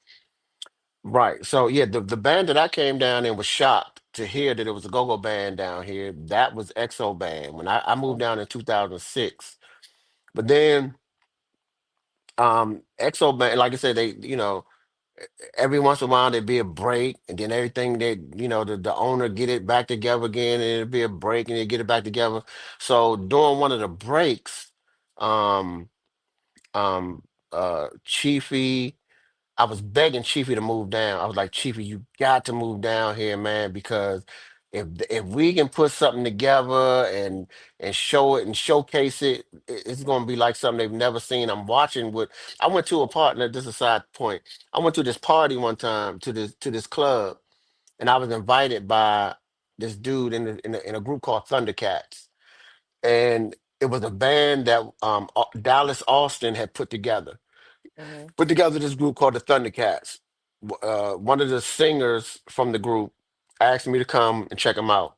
right. So yeah, the band that I came down and was shocked to hear that it was a go-go band down here. That was EXO band when I moved Mhm. down in 2006. But then EXO band, like I said, they every once in a while there'd be a break, and then everything that the owner get it back together again, and it'd be a break, and they get it back together. So during one of the breaks, um, um, Chiefy. I was begging Chiefy to move down. I was like, Chiefy, you got to move down here, man, because if we can put something together and show it and showcase it, it's gonna be like something they've never seen. I went to a partner, this is a side point. I went to this party one time to this club, and I was invited by this dude in a group called Thundercats. And it was a band that Dallas Austin had Mhm. put together this group called the Thundercats. One of the singers from the group asked me to come and check them out.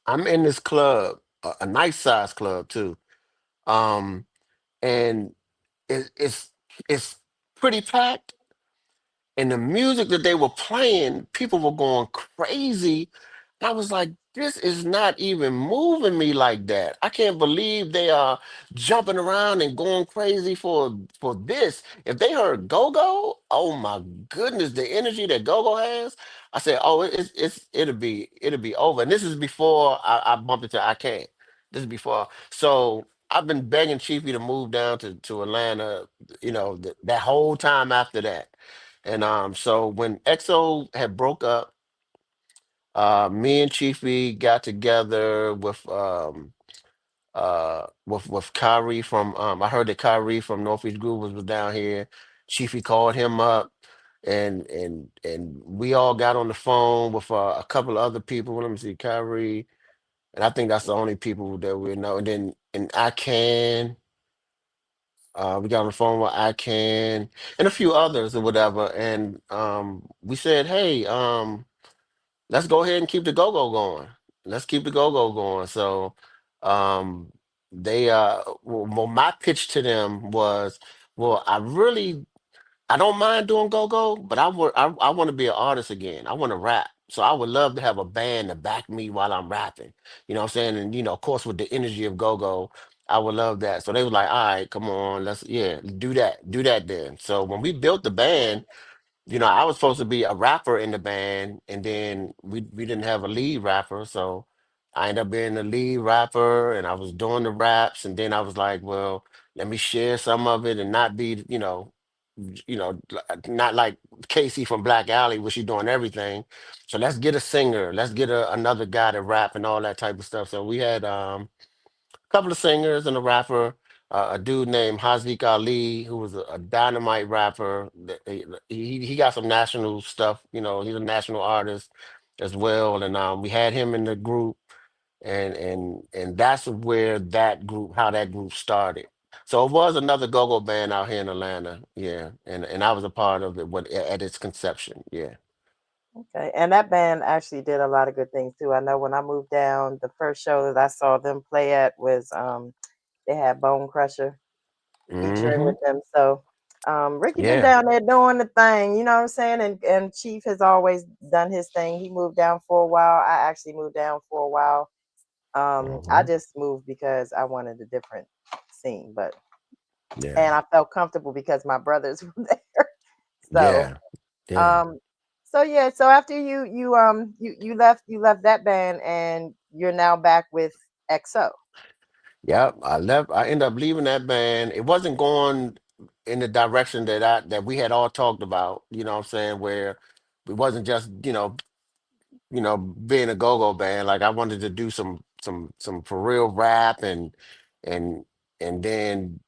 I'm in this club, a nice size club too, um, and it's pretty packed. And the music that they were playing, people were going crazy. I was like, this is not even moving me like that. I can't believe they are jumping around and going crazy for this. If they heard Go Go, oh my goodness, the energy that Go Go has. I said, oh, it'll be over. And this is before I bumped into I Can't. This is before. So I've been begging Chiefy to move down to Atlanta, that whole time after that. And so when EXO had broke up, me and Chiefy got together with Kyrie from I heard that Kyrie from Northeast Groovers was down here. Chiefy called him up, and we all got on the phone with a couple of other people. Let me see, Kyrie, and I think that's the only people that we know. And then and I can. We got on the phone with I can and a few others or whatever, and we said, "Hey, let's go ahead and keep the go-go going. Let's keep the go-go going." So um well, my pitch to them was, well, I don't mind doing go-go, but I want to be an artist again. I want to rap. So I would love to have a band to back me while I'm rapping. You know what I'm saying? And of course with the energy of go-go, I would love that. So they were like, all right, come on, let's yeah, do that. Do that then. So when we built the band, I was supposed to be a rapper in the band, and then we didn't have a lead rapper, so I ended up being the lead rapper, and I was doing the raps, and then I was like, well, let me share some of it and not be, not like Casey from Black Alley, where she doing everything. So let's get a singer, let's get another guy to rap and all that type of stuff. So we had couple of singers and a rapper. A dude named Hazik Ali, who was a dynamite rapper. He got some national stuff. He's a national artist as well. And we had him in the group, and that's where how that group started. So it was another go-go band out here in Atlanta, yeah, and I was a part of it at its conception, yeah. Okay, and that band actually did a lot of good things too. I know when I moved down, the first show that I saw them play at was they had Bone Crusher. featuring Hmm. with them. So Ricky been Yeah. down there doing the thing, you know what I'm saying? And Chief has always done his thing. He moved down for a while. I actually moved down for a while. I Hmm. just moved because I wanted a different scene, but Yeah. and I felt comfortable because my brothers were there. So Yeah. Yeah. um so yeah, so after you left that band and you're now back with XO. Yep. I left. I ended up leaving that band. It wasn't going in the direction that we had all talked about. You know what I'm saying? Where it wasn't just being a go-go band. Like I wanted to do some for real rap and and then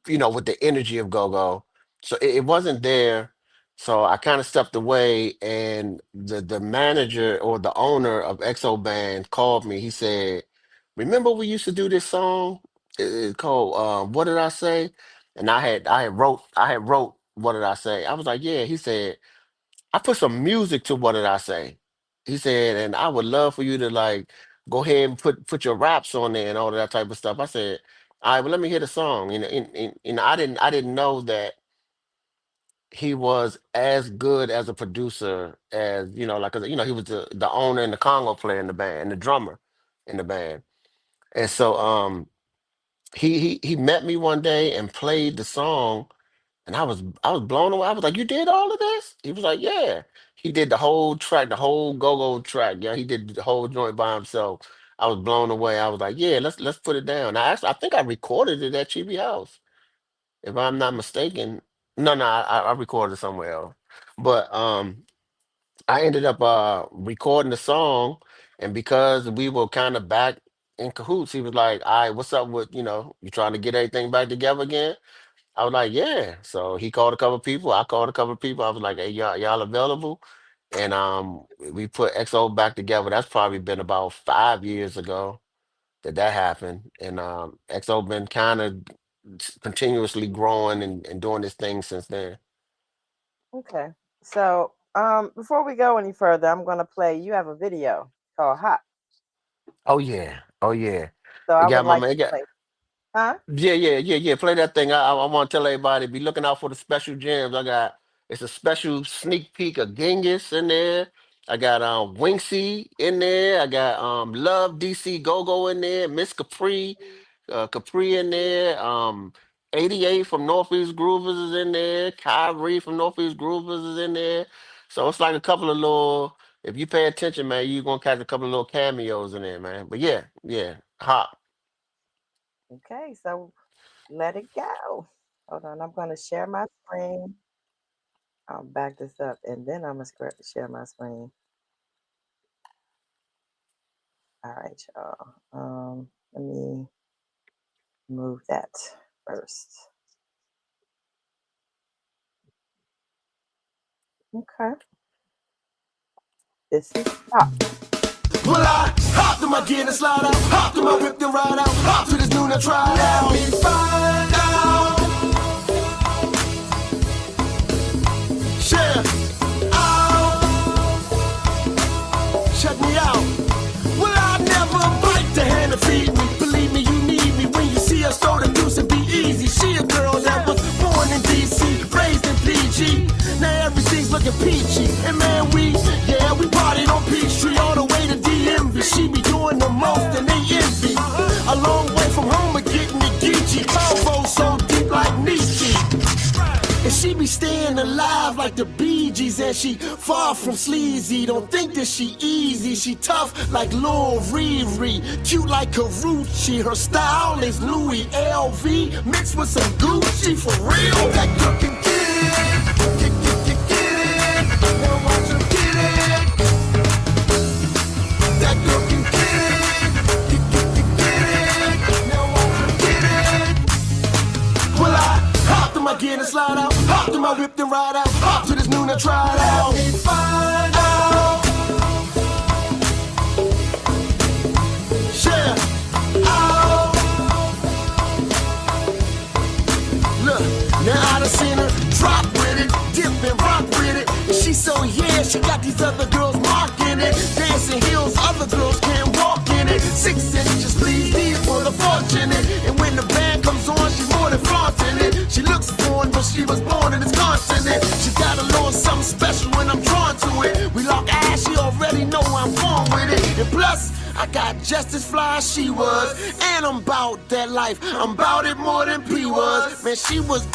with the energy of go-go. So it wasn't there. So I kind of stepped away, and the manager or the owner of XO Band called me. He said, "Remember we used to do this song? It's called What Did I Say?" And I had wrote What Did I Say? I was like, "Yeah." He said, "I put some music to What Did I Say?" He said, "And I would love for you to like go ahead and put your raps on there and all of that type of stuff." I said, "All right, well, let me hear the song." I didn't know that he was as good as a producer as like 'cause, he was the owner and the Congo player in the band and the drummer in the band. And so he met me one day and played the song, and I was blown away. I was like, "You did all of this?" He was like, "Yeah." He did the whole track, the whole go-go track. Yeah, he did the whole joint by himself. I was blown away. I was like, "Yeah, let's put it down." I think I recorded it at Chibi House, if I'm not mistaken. No, no, I recorded it somewhere else. But I ended up recording the song, and because we were kind of back in cahoots, he was like, "All right, what's up with you trying to get everything back together again?" I was like, "Yeah." So he called a couple people. I called a couple people. I was like, "Hey, y'all available?" And we put XO back together. That's probably been about 5 years ago that happened. And XO been kind of continuously growing and doing this thing since then. Okay. So before we go any further, I'm gonna play you have a video called Hot. Oh yeah, oh yeah. So I It would got my like man. to play. Huh? Yeah, yeah, yeah, yeah. Play that thing. I want to tell everybody be looking out for the special gems. It's a special sneak peek of Genghis in there. I got Winksy in there. I got Love DC Go Go in there. Miss Capri in there. 88 from Northeast Groovers is in there. Kyrie from Northeast Groovers is in there. So it's like a couple of little. If you pay attention, man, you're gonna catch a couple of little cameos in there, man. But yeah, yeah, hot. Okay, so let it go. Hold on, I'm gonna share my screen. I'll back this up and then I'm gonna share my screen. All right, y'all. Let me move that first. Okay. This is Hot. Well, I hopped in my gear and slide out, hopped in my whip and ride out, hopped to this noon and try it out. Let me find out, share out, check me out. Well, I never bite the hand that feed me. Believe me, you need me when you see us throw the deuce and be easy. She a girl that was born in DC, raised in PG. Now everything's looking peachy. And man, we partied on Peachtree all the way to DMV. She be doing the most and they envy. A long way from home, but getting the Geechee. Convo so deep like Nietzsche. And she be staying alive like the Bee Gees. And she far from sleazy. Don't think that she easy. She tough like Lil Riri. Cute like Carucci. Her style is Louis LV. Mixed with some Gucci for real. That girl can get it. Get it. Now watch her get it. That girl can get it. Get it. Now watch her get it. Well, I hopped in my gear and slide out, hopped in my whip and ride out, hopped to this noon and try it out. Let me find out, share out. Look, now I done seen her drop with it, dip and rock with it. She so yeah, she got these other girls marking it. Dancing heels, other girls can't walk in it. 6 inches, please, these for the fortunate. And when the band comes on, she's more than flaunting it. you know I'm born with it. And plus, I got just as fly as she was. And I'm about that life. I'm about it more than P was. Man, she was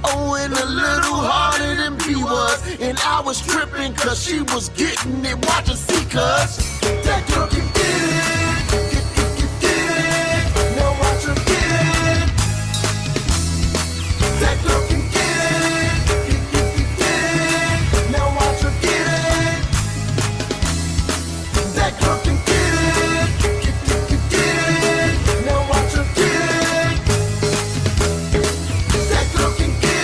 oh, and a little harder than P was. And I was tripping cause she was getting it. Watch and see, cuz that girl can get it. Get it. Now watch her get it. That girl can get it. Now watch her get it. That girl can get it. Now watch her get it. That girl can get it.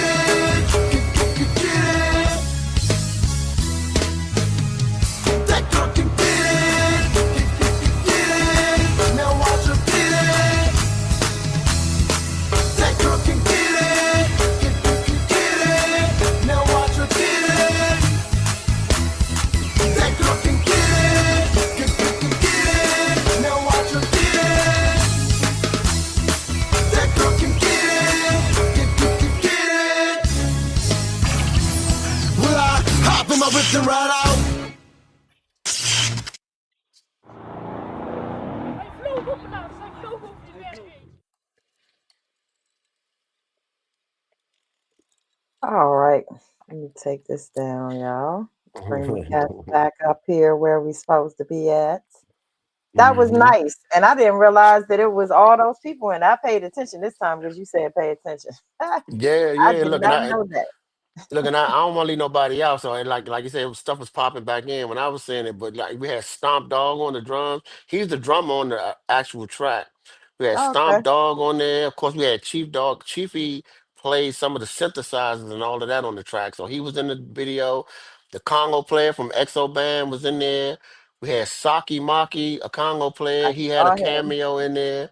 That girl can get it. Now watch her get it. That girl can get it. Now watch her get it. That girl can get it. Now watch her get it. That girl can get it. Will I hop in my whip and ride out? All right. Let me take this down, y'all. Bring the cats back up here where we supposed to be at. That was Hmm. nice. And I didn't realize that it was all those people. And I paid attention this time because you said pay attention. I Yeah, yeah. did Look, and not I know that. look, and I don't want to leave nobody out. So, like you said, stuff was popping back in when I was saying it. But like we had Stomp Dog on the drums. He's the drummer on the actual track. We had Okay. Stomp Dog on there. Of course, we had Chief Dog. Chiefy played some of the synthesizers and all of that on the track. So he was in the video. The Congo player from EXO Band was in there. We had Saki Maki, a Congo player. I He had a saw him. cameo in there.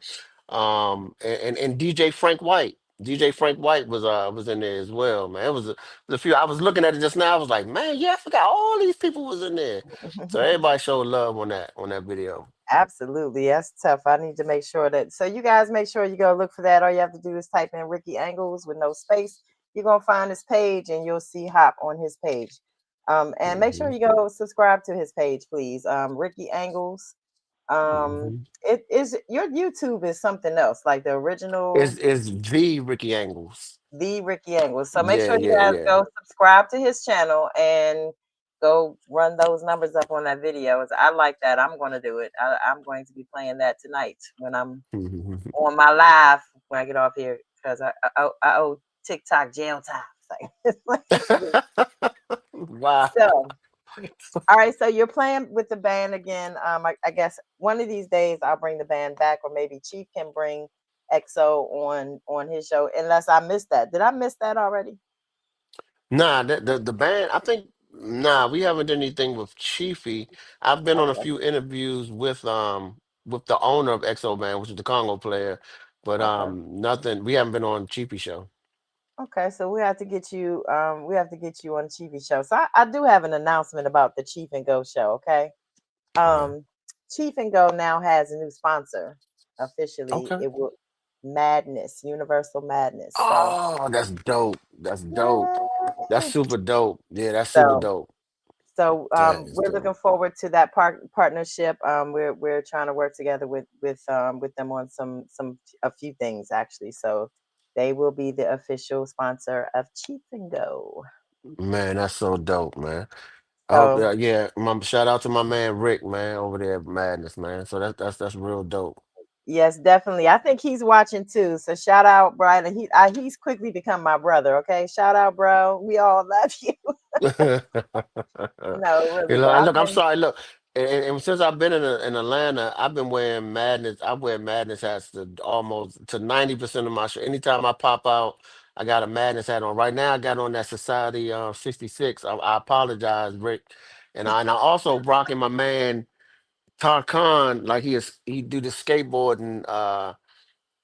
And DJ Frank White. DJ Frank White was in there as well, man. It was a few. I was looking at it just now. I was like, man, yeah, I forgot all these people was in there. So everybody showed love on that video. Absolutely. That's tough. I need to make sure that. So, you guys make sure you go look for that. All you have to do is type in Ricky Angles with no space. You're going to find his page and you'll see Hop on his page. And make sure Hmm. you go subscribe to his page, please. Ricky Angles. Hmm. It is your YouTube is something else, like the original, It's the Ricky Angles. the Ricky Angles. So make Yeah, sure you yeah, guys yeah. go subscribe to his channel and go run those numbers up on that video. I like that. I'm going to do it. I'm going to be playing that tonight when I'm on my live when I get off here because I owe TikTok jail time. It's like- Wow. so all right, so you're playing with the band again. I guess one of these days I'll bring the band back, or maybe Chief can bring EXO on his show. Unless I missed that. Did I miss that already? Nah, the band. I think nah, we haven't done anything with Chiefy. I've been on a Okay, few interviews with the owner of EXO Band, which is the Congo player, but okay, nothing. We haven't been on Chiefy show. okay. So we have to get you. We have to get you on Chiefy show. So I do have an announcement about the Chief and Go show. Okay. Okay. Chief and Go now has a new sponsor officially. Okay. It will Madness, Universal Madness. So Oh, that's dope. That's dope. That's yay. super dope. Yeah, that's super So dope. So That is we're looking dope. forward to that partnership. We're trying to work together with them on some a few things actually. So they will be the official sponsor of Cheap and Go. Man, that's so dope, man. I hope So yeah, shout out to my man Rick, man, over there at Madness, man. So that's real dope. yes, definitely. I think he's watching too. So shout out, Brian. He's quickly become my brother. Okay, shout out, bro. We all love you. No, You really know, though. and I've look, I'm been sorry. Look, and since I've been in Atlanta, I've been wearing Madness. I wear Madness hats to almost to 90% of my show. Anytime I pop out, I got a Madness hat on. Right now, I got on that Society 66. I apologize, Rick, and I also rocking my man Tarkan like he do the skateboarding.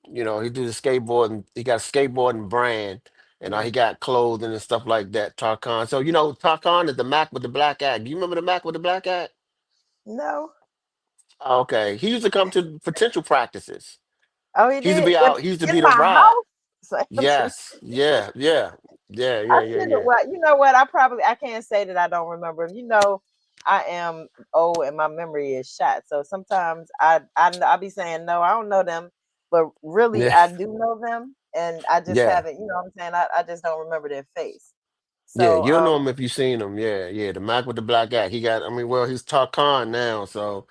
He do the skateboarding. He got a skateboarding brand, and he mm, got clothing and stuff like that. Tarkan. So Tarkan is the Mac with the black act. Do you remember the Mac with the black act? no. Okay, he used to come to potential practices. Oh, he He used to did be out. He used to be in the my ride. house. So, Yes. Yeah. Yeah. Yeah. I Yeah. Yeah. should have. Yeah. Well, you know what? I can't say that I don't remember him. I am old and my memory is shot. So sometimes I be saying no, I don't know them, but really Yeah, I do know them, and I just yeah. haven't. You know what I'm saying? I just don't remember their face. Yeah, So you'll know him if you've seen him. Yeah, yeah. The Mac with the black act. He got. I mean, well, he's Tarkan now, so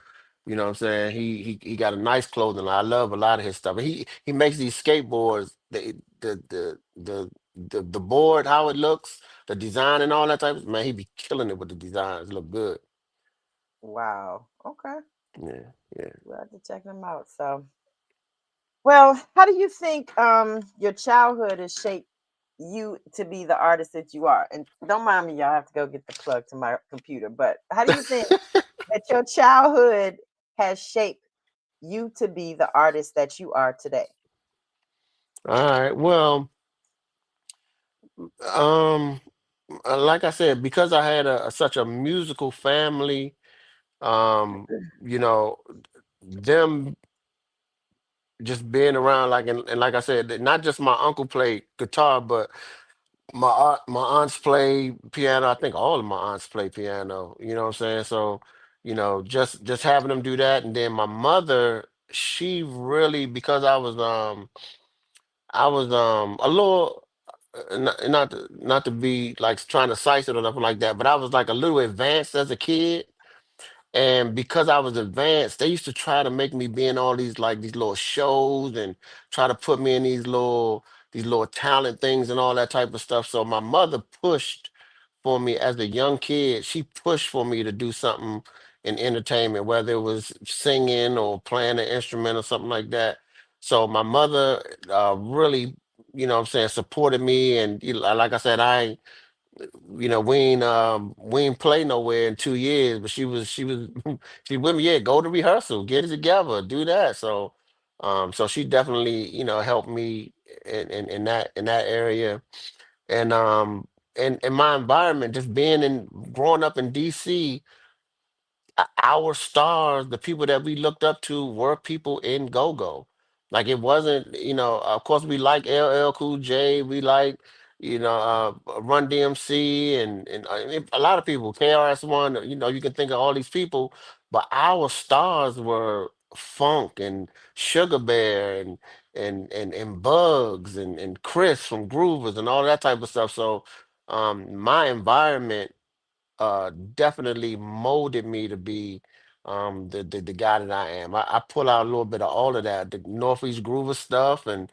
you know what I'm saying. He got a nice clothing line. I love a lot of his stuff. He makes these skateboards. The board, how it looks, the design and all that type of man. He be killing it with the designs. Look good. wow, okay, Yeah, yeah. we'll have to check them out. So well, how do you think your childhood has shaped you to be the artist that you are? And don't mind me, y'all I have to go get the plug to my computer. But how do you think that your childhood has shaped you to be the artist that you are today? All right. Well, um, like I said, because I had such a musical family, um, you know, them just being around and like I said, that not just my uncle played guitar, but my aunts play piano. I think all of my aunts play piano. You know what I'm saying? So, just having them do that, and then my mother, she really because I was a little not to be like trying to size it or nothing like that, but I was like a little advanced as a kid. And because I was advanced, they used to try to make me be in all these like these little shows and try to put me in these little talent things and all that type of stuff. So my mother pushed for me as a young kid. She pushed for me to do something in entertainment, whether it was singing or playing an instrument or something like that. So my mother really, what I'm saying, supported me. And like I said, we ain't play nowhere in 2 years, but she was she with me. Yeah, go to rehearsal, get it together, do that. So she definitely helped me in that area, and my environment, just being in growing up in DC. Our stars, the people that we looked up to, were people in go-go. Like it wasn't, of course we like LL Cool J, we like, Run DMC and I mean, a lot of people, KRS-One, you can think of all these people, but our stars were Funk and Sugar Bear and Bugs and Chris from Groovers and all that type of stuff. So my environment definitely molded me to be the guy that I am. I pull out a little bit of all of that, the Northeast Groover stuff and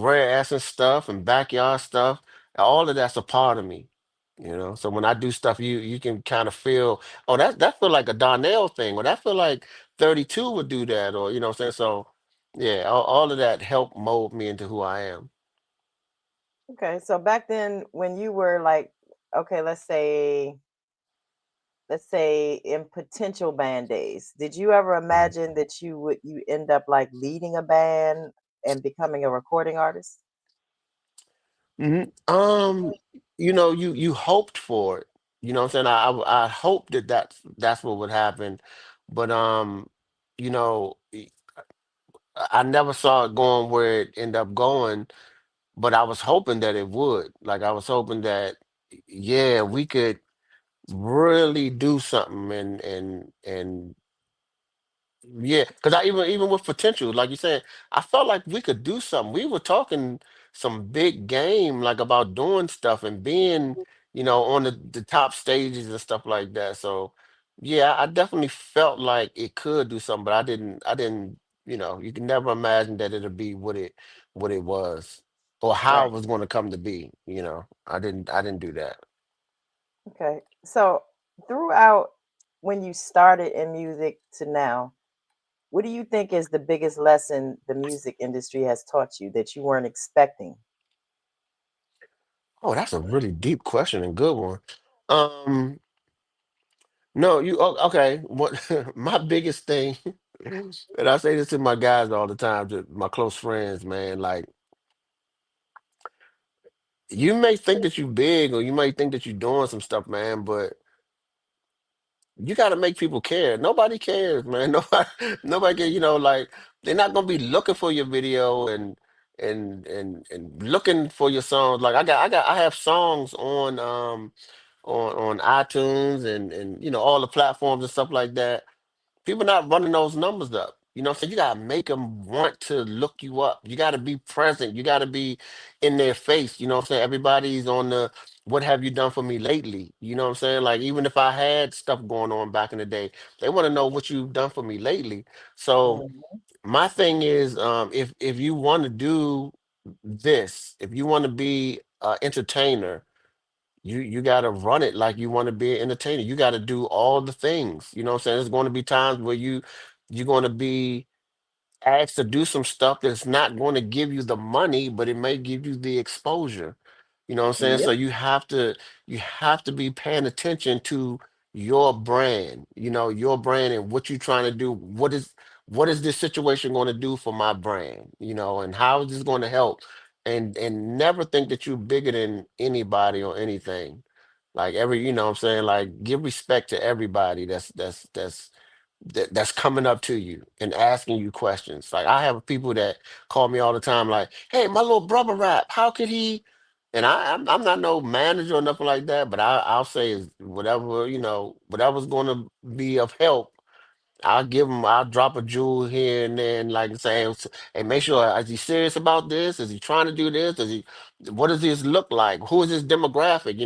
rare essence stuff and backyard stuff. All of that's a part of me. So when I do stuff, you can kind of feel, oh, that feel like a Donnell thing, or that feel like 32 would do that, or what I'm saying. So yeah, all of that helped mold me into who I am. Okay, so back then when you were like, okay, let's say in potential band days, did you ever imagine that you end up like leading a band and becoming a recording artist? hmm Um, you hoped for it. You know what I'm saying? I hoped that that's what would happen, but you know, I never saw it going where it ended up going. But I was hoping that it would. Like I was hoping that, yeah, we could really do something and yeah, because I even with potential, like you said, I felt like we could do something. We were talking some big game, like about doing stuff and being, on the top stages and stuff like that. So, yeah, I definitely felt like it could do something, but I didn't, you can never imagine that it'd be what it was or how Right. it was going to come to be. I didn't do that. Okay. So throughout when you started in music to now, what do you think is the biggest lesson the music industry has taught you that you weren't expecting? Oh, that's a really deep question and good one. Um, No, okay. What my biggest thing, and I say this to my guys all the time, to my close friends, man. Like you may think that you big or you may think that you're doing some stuff, man, but you got to make people care. Nobody cares, man. Nobody can, like they're not gonna be looking for your video and looking for your songs. Like I have songs on iTunes and all the platforms and stuff like that, people not running those numbers up. You know what I'm saying? You gotta make them want to look you up. You gotta be present. You gotta be in their face. You know what I'm saying? Everybody's on the what have you done for me lately? You know what I'm saying? Like even if I had stuff going on back in the day, they want to know what you've done for me lately. So Mhm. my thing is, if you want to do this, if you want to be an entertainer, you got to run it like you want to be an entertainer. You got to do all the things. You know what I'm saying? There's going to be times where you're going to be asked to do some stuff that's not going to give you the money, but it may give you the exposure. You know what I'm saying? So Yep. you have to be paying attention to your brand, your brand and what you're trying to do. What is this situation going to do for my brand? And how is this going to help? And never think that you're bigger than anybody or anything. Like what I'm saying, like give respect to everybody that's coming up to you and asking you questions. Like I have people that call me all the time, like, "Hey, my little brother rap. How could he?" And I'm not no manager or nothing like that, but I'll say is whatever's going to be of help. I'll drop a jewel here and then, like say, hey, make sure, is he serious about this? Is he trying to do this? What does this look like? Who is his demographic?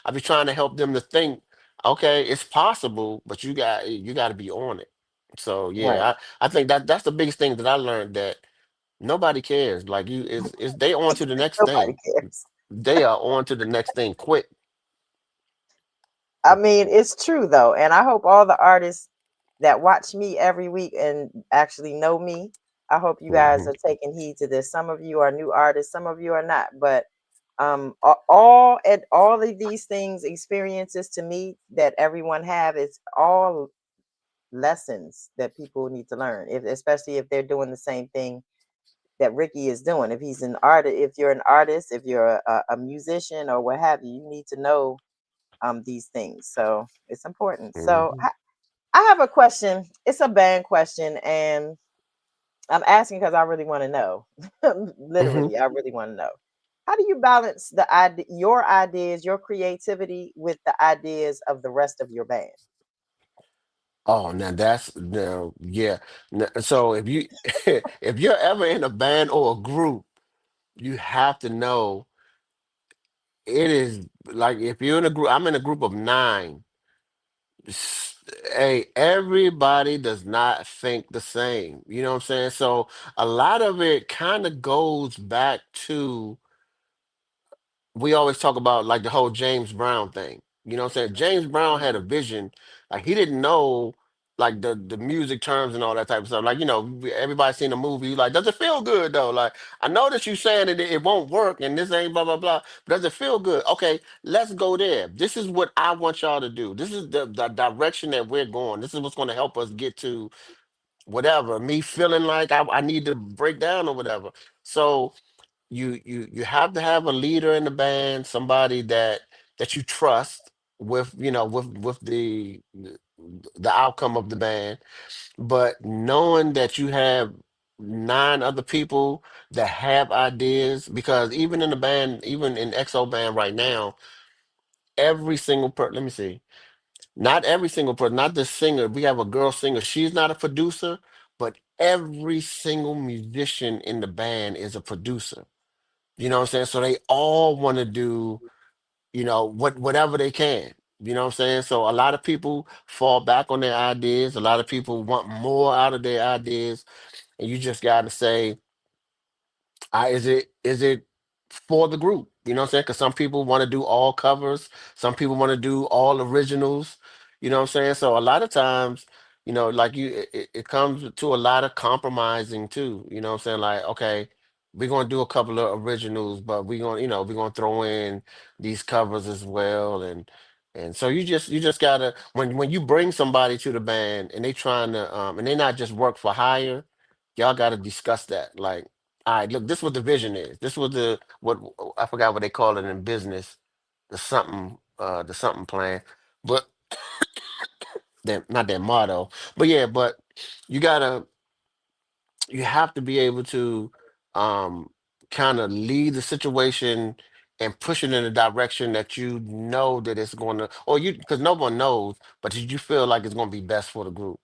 I be trying to help them to think, okay, it's possible, but you got to be on it. So Right. yeah, I think that's the biggest thing that I learned, that nobody cares. Like is they on to the next Nobody thing. cares. They are on to the next thing quick. I mean, it's true though, and I hope all the artists that watch me every week and actually know me, I hope you guys Hmm. are taking heed to this. Some of you are new artists, some of you are not, but all of these things, experiences to me that everyone have, is all lessons that people need to learn, especially if they're doing the same thing that Ricky is doing. If he's an artist, if you're an artist, if you're a musician or what have you, you need to know these things. So it's important. So Hmm. I have a question. It's a band question, and I'm asking because I really want to know. Hmm. Literally, I really want to know. How do you balance your ideas, your creativity with the ideas of the rest of your band? Oh, now that's now, yeah. So if you if you're ever in a band or a group, you have to know it is like if you're in a group. I'm in a group of nine. Hey, everybody does not think the same. You know what I'm saying? So a lot of it kind of goes back to, we always talk about like the whole James Brown thing. You know what I'm saying? James Brown had a vision. Like he didn't know like the music terms and all that type of stuff. Like, everybody's seen the movie, like, does it feel good though? Like, I know that you saying that it won't work and this ain't blah blah blah, but does it feel good? Okay, let's go there. This is what I want y'all to do. This is the direction that we're going. This is what's going to help us get to whatever. Me feeling like I need to break down or whatever. So you have to have a leader in the band, somebody that you trust with the outcome of the band, but knowing that you have nine other people that have ideas, because even in the band, even in XO band right now, every single let me see, not every single person, not the singer. We have a girl singer. She's not a producer, but every single musician in the band is a producer. You know what I'm saying? So they all want to do, whatever they can. You know what I'm saying? So a lot of people fall back on their ideas. A lot of people want more out of their ideas. And you just got to say, is it for the group? You know what I'm saying? Because some people want to do all covers, some people want to do all originals. You know what I'm saying? So a lot of times, like it comes to a lot of compromising too. You know what I'm saying? Like, okay, we're gonna do a couple of originals, but we're gonna throw in these covers as well. And so you just gotta, when you bring somebody to the band and they trying to and they not just work for hire, y'all gotta discuss that. Like, all right, look, this is what the vision is. This was what I forgot what they call it in business, the something plan, but that not that motto. But yeah, but you gotta you have to be able to um kind of lead the situation and push it in a direction that you know that it's going to, or you, because no one knows, but you feel like it's going to be best for the group.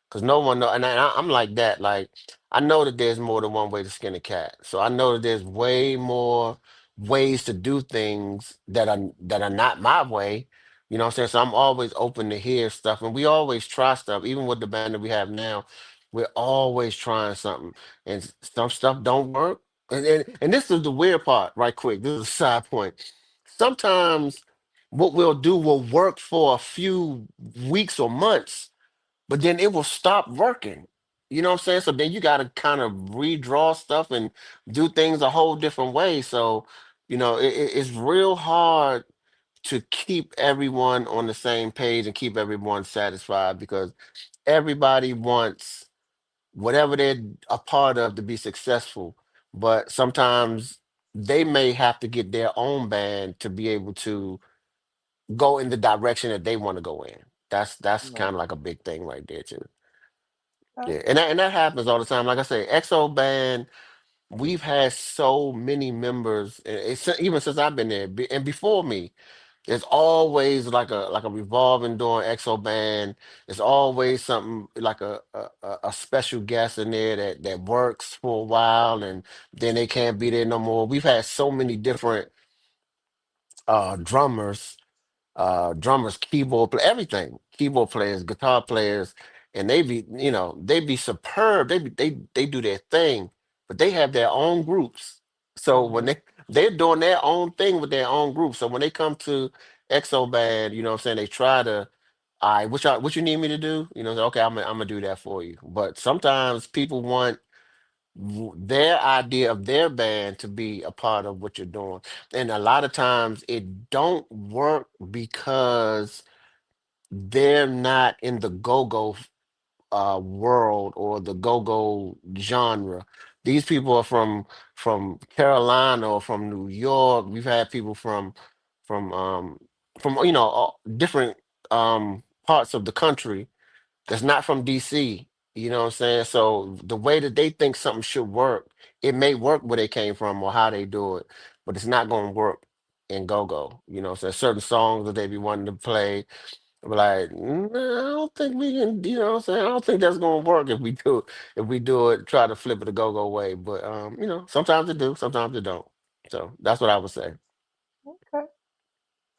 Because no one know, and I'm like that. Like I know that there's more than one way to skin a cat. So I know that there's way more ways to do things that are not my way. You know what I'm saying? So I'm always open to hear stuff, and we always try stuff. Even with the band that we have now, we're always trying something, and some stuff don't work. And this is the weird part, right quick. This is a side point. Sometimes what we'll do will work for a few weeks or months, but then it will stop working. You know what I'm saying? So then you got to kind of redraw stuff and do things a whole different way. So, it's real hard to keep everyone on the same page and keep everyone satisfied because everybody wants whatever they're a part of to be successful. But sometimes they may have to get their own band to be able to go in the direction that they want to go in. That's Right. kind of like a big thing right there too. Okay. Yeah, and that happens all the time. Like I say, XO band, we've had so many members, even since I've been there, and before me. There's always like a revolving door in XO band. There's always something like a special guest in there that works for a while, and then they can't be there no more. We've had so many different drummers, keyboard play, everything, keyboard players, guitar players, and they be superb. They do their thing, but they have their own groups. So when Hmm. they're doing their own thing with their own group. So when they come to EXO band, you know what I'm saying, they try to, all right, what you need me to do? Okay, I'm gonna do that for you. But sometimes people want their idea of their band to be a part of what you're doing. And a lot of times it don't work because they're not in the go-go world or the go-go genre. These people are from Carolina or from New York. We've had people from different parts of the country that's not from DC. You know what I'm saying? So the way that they think something should work, it may work where they came from or how they do it, but it's not going to work in go-go. You know what I'm saying? Certain songs that they be wanting to play, be like, "Nah, I don't think we can, you know what I'm saying? I don't think that's going to work if we do it, try to flip it the go-go way. But, sometimes it do, sometimes it don't. So that's what I would say. Okay.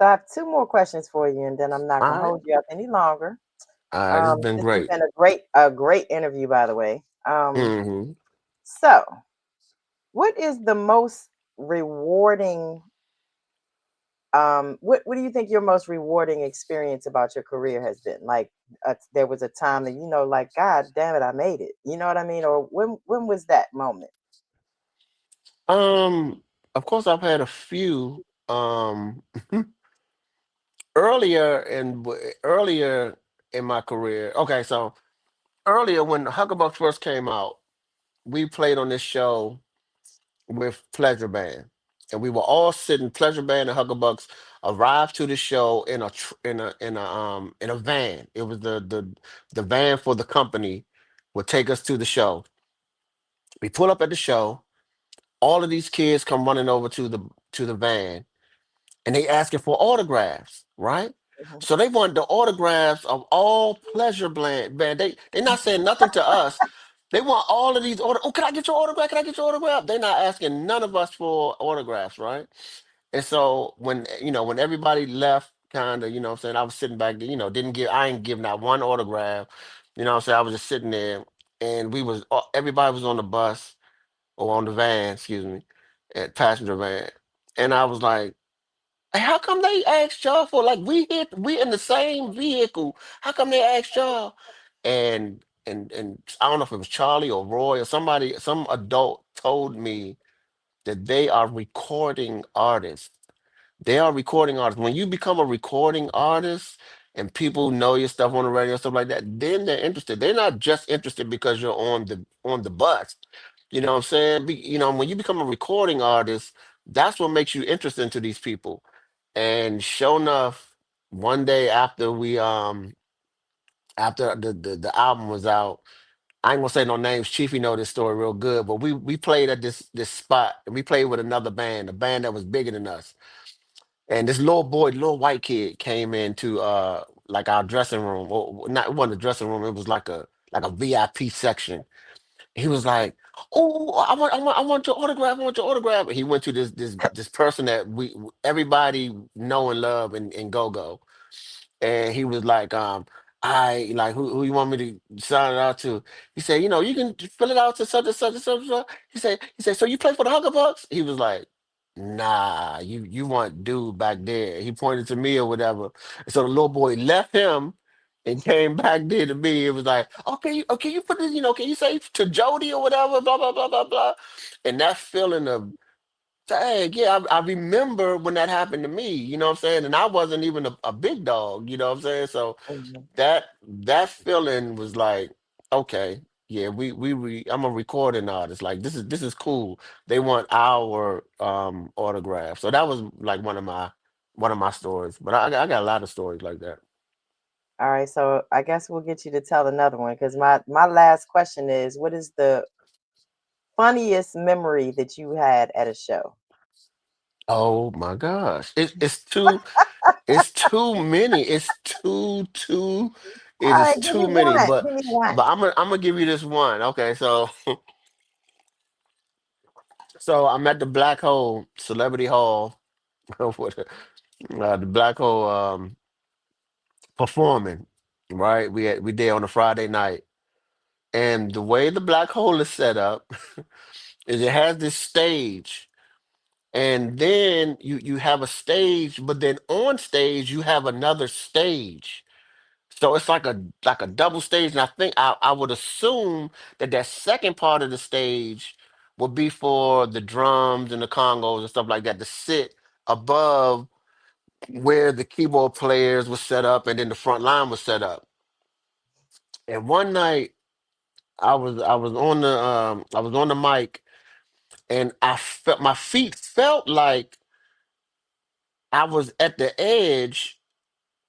So I have two more questions for you, and then I'm not All gonna right. hold you up any longer. All right. It's been This has great. been a great interview, by the way. Hmm. So what is the most rewarding? What do you think your most rewarding experience about your career has been? Like, there was a time that like, God damn it, I made it. You know what I mean? Or when was that moment? Um, of course, I've had a few. Earlier in my career. Okay, so earlier when Hucklebuck first came out, we played on this show with Pleasure Band, and we were all sitting. Pleasure Band and Hucklebucks arrived to the show in a van. It was the van for the company would take us to the show. We pull up at the show. All of these kids come running over to the van and they asking for autographs, right? Mhm. So they want the autographs of all pleasure band. They not saying nothing to us. They want all of these Oh, can I get your autograph? Can I get your autograph? They're not asking none of us for autographs, right? And so when everybody left, kind of, what I'm saying, I was sitting back there, I ain't give not one autograph. What I'm saying, I was just sitting there, and everybody was on the bus or on the van, excuse me, at passenger van, and I was like. Hey, how come they asked y'all for, like, we in the same vehicle? How come they asked y'all? And I don't know if it was Charlie or Roy or somebody, some adult told me that they are recording artists. They are recording artists. When you become a recording artist and people know your stuff on the radio and stuff like that, then they're interested. They're not just interested because you're on the bus. You know what I'm saying? When you become a recording artist, that's what makes you interesting to these people. And sure enough, one day after the album was out, I ain't gonna say no names. Chiefy know this story real good, but we played at this spot, and we played with another band, a band that was bigger than us. And this little boy, little white kid, came into like our dressing room, or not, it wasn't a dressing room. It was like a VIP section. He was like, "Oh, I want your autograph. I want your autograph." And he went to this person that everybody know and love in go go, and he was like, I like who you want me to sign it out to? He said, you know, you can fill it out to such and such and such. And such." He said, so you play for the Hugger Bucks? He was like, nah, you want dude back there. He pointed to me or whatever. And so the little boy left him and came back there to me. It was like, okay, you put this, you know, can you say to Jody or whatever, blah, blah, blah, blah, blah. And that feeling of dang, yeah, I remember when that happened to me, you know what I'm saying? And I wasn't even a big dog, you know what I'm saying? So Mhm. that feeling was like, okay, yeah, I'm a recording artist. Like this is cool. They want our autograph. So that was like one of my stories. But I got a lot of stories like that. All right, so I guess we'll get you to tell another one because my last question is, what is the funniest memory that you had at a show? Oh my gosh. It's too many. It All is right, give me too many. one. But Give me one. but I'm gonna give you this one. Okay, so I'm at the Black Hole Celebrity Hall with the Black Hole performing. Right, we there on a Friday night, and the way the Black Hole is set up is it has this stage, and then you have a stage, but then on stage you have another stage. So it's like a double stage, and I think I would assume that second part of the stage would be for the drums and the congos and stuff like that to sit above where the keyboard players were set up, and then the front line was set up. And one night I was on the mic, and I felt my feet felt like I was at the edge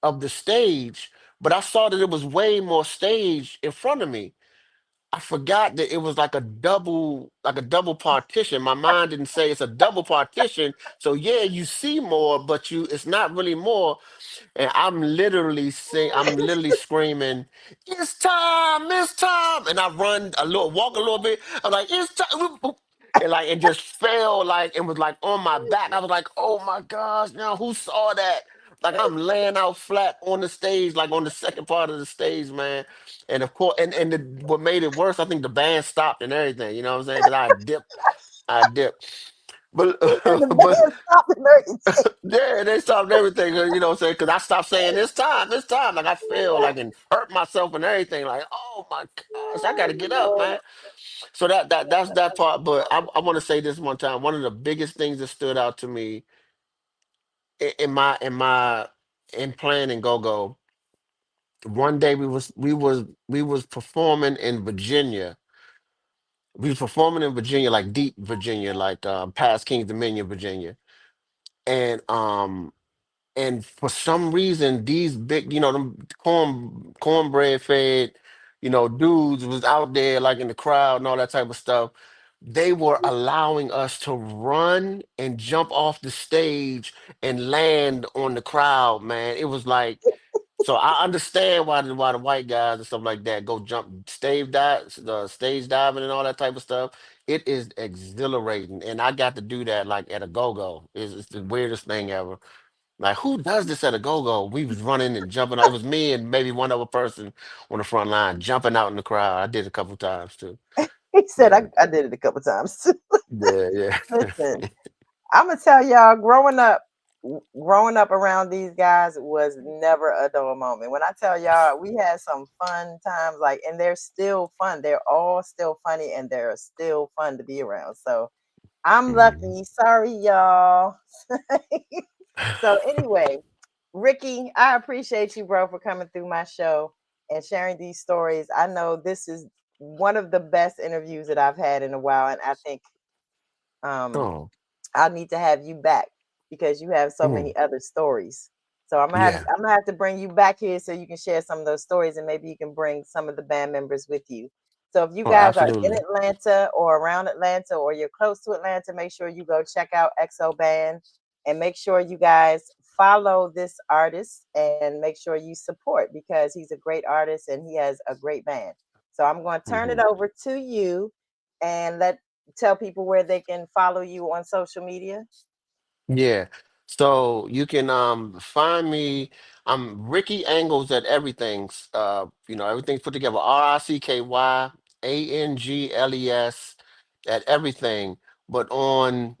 of the stage, but I saw that it was way more stage in front of me. I forgot that it was like a double partition. My mind didn't say it's a double partition. So yeah, you see more, but it's not really more. And I'm literally screaming, it's time. And I run walk a little bit. I'm like, it's time. And like it just fell like and was like on my back. I was like, oh my gosh, now who saw that? Like I'm laying out flat on the stage, like on the second part of the stage, man. And of course, what made it worse, I think the band stopped and everything. You know what I'm saying? Because I dipped. But He said the but band stopped and everything. yeah, they stopped everything. You know what I'm saying? Because I stopped saying it's time. Like I feel like and hurt myself and everything. Like oh my gosh, I got to get up, man. So that's that part. But I want to say this one time. One of the biggest things that stood out to me in playing in go go. One day we was performing in Virginia. We was performing in Virginia, like deep Virginia, like past Kings Dominion, Virginia, and for some reason these big, them cornbread fed, dudes was out there like in the crowd and all that type of stuff. They were allowing us to run and jump off the stage and land on the crowd, man. It was like so I understand why the white guys and stuff like that go jump the stage diving and all that type of stuff. It is exhilarating, and I got to do that like at a go go. It's the weirdest thing ever. Like who does this at a go go? We was running and jumping out. It was me and maybe one other person on the front line jumping out in the crowd. I did it a couple times too. He said Yeah, I did it a couple times. yeah, yeah. Listen, I'm gonna tell y'all, growing up around these guys was never a dull moment. When I tell y'all, we had some fun times, like, and they're still fun. They're all still funny, and they're still fun to be around. So I'm Mhm. lucky. Sorry, y'all. So anyway, Ricky, I appreciate you, bro, for coming through my show and sharing these stories. I know this is one of the best interviews that I've had in a while, and I think um Oh, I need to have you back because you have so mm, many other stories. So yeah. I'm gonna have to bring you back here so you can share some of those stories, and maybe you can bring some of the band members with you. So if you Oh, guys are in absolutely. Atlanta or around Atlanta or you're close to Atlanta, make sure you go check out XO Band and make sure you guys follow this artist and make sure you support because he's a great artist and he has a great band. So I'm going to turn it Hmm. over to you and let tell people where they can follow you on social media. Yeah. So you can find me. I'm Ricky Angles at everything's everything's put together. RICKYANGLES at everything. But on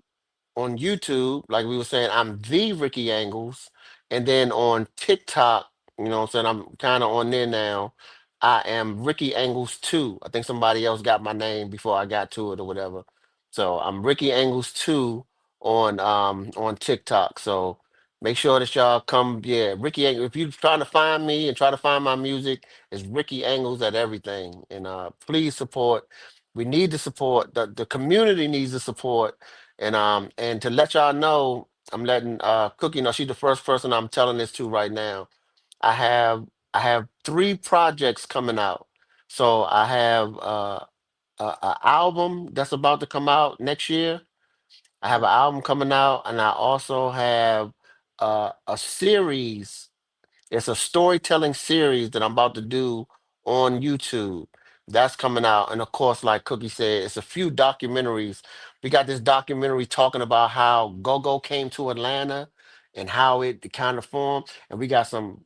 YouTube, like we were saying, I'm the Ricky Angles. And then on TikTok, what I'm saying, I'm kind of on there now. I am Ricky Angles 2. I think somebody else got my name before I got to it or whatever. So I'm Ricky Angles 2 on TikTok. So make sure that y'all come, yeah, Ricky Angles. If you're trying to find me and try to find my music, it's Ricky Angles at everything. And please support. We need the support. The community needs the support and to let y'all know, I'm letting Cookie know she's the first person I'm telling this to right now. I have I have three projects coming out. So I have a album that's about to come out next year. I have an album coming out, and I also have a series. It's a storytelling series that I'm about to do on YouTube. That's coming out. And of course, like Cookie said, it's a few documentaries. We got this documentary talking about how Go-Go came to Atlanta and how it kind of formed. And we got some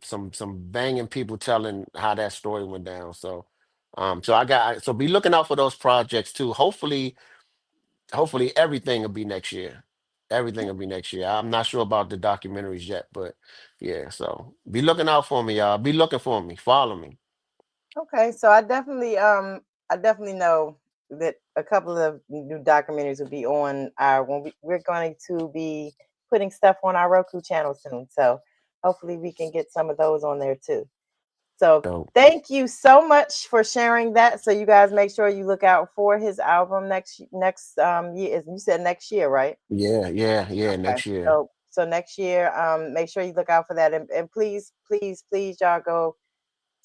banging people telling how that story went down. So be looking out for those projects too. Hopefully everything will be next year. Everything will be next year. I'm not sure about the documentaries yet, but yeah, so be looking out for me, y'all. Be looking for me. Follow me. Okay, so I definitely know that a couple of new documentaries will be on our when we're going to be putting stuff on our Roku channel soon. So hopefully we can get some of those on there too. So So thank you so much for sharing that. So you guys make sure you look out for his album next year. You said next year, right? yeah, yeah, yeah, Okay. next year. So next year, make sure you look out for that and please, please, please y'all go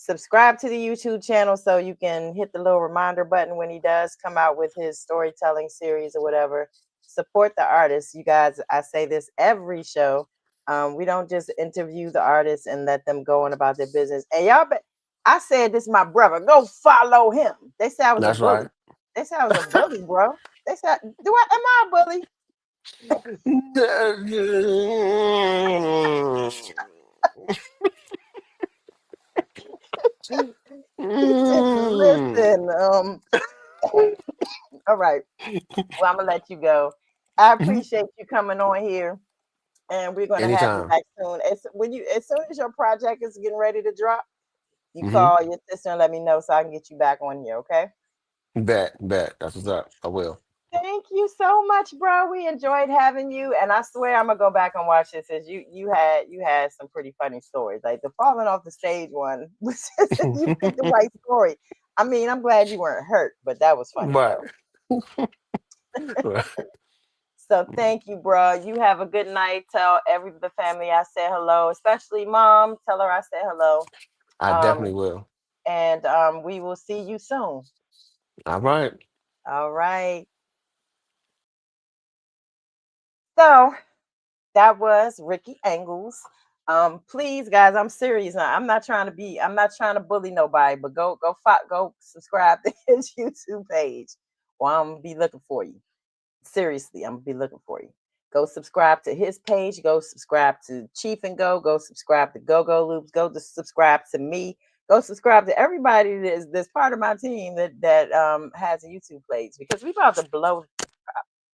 subscribe to the YouTube channel so you can hit the little reminder button when he does come out with his storytelling series or whatever. Support the artists. You guys, I say this every show. We don't just interview the artists and let them go on about their business. And y'all, I said this, my brother, go follow him. They said I was a That's bully. right. They said I was a bully, bro. They said, am I a bully? He said, listen, all right. Well, I'm gonna let you go. I appreciate you coming on here, and we're gonna have you Anytime. back soon. As soon as your project is getting ready to drop, you Hmm. call your sister and let me know so I can get you back on here. Okay. Bet. That's what's up. I will. Thank you so much, bro. We enjoyed having you, and I swear I'm gonna go back and watch this. As you had some pretty funny stories, like the falling off the stage one. You picked the right story. I mean, I'm glad you weren't hurt, but that was funny Right. though. So thank you, bro. You have a good night. Tell every the family I said hello, especially mom. Tell her I said hello. I Um, definitely will. and we will see you soon. All right. All right. So that was Ricky Angles. Please, guys, I'm serious now. I'm not trying to bully nobody, but go subscribe to his YouTube page. Or I'm gonna be looking for you. Seriously, I'm gonna be looking for you. Go subscribe to his page. Go subscribe to Chief and Go. Go subscribe to Go Go Loops. Go to subscribe to me. Go subscribe to everybody that's part of my team that has a YouTube page because we about to blow.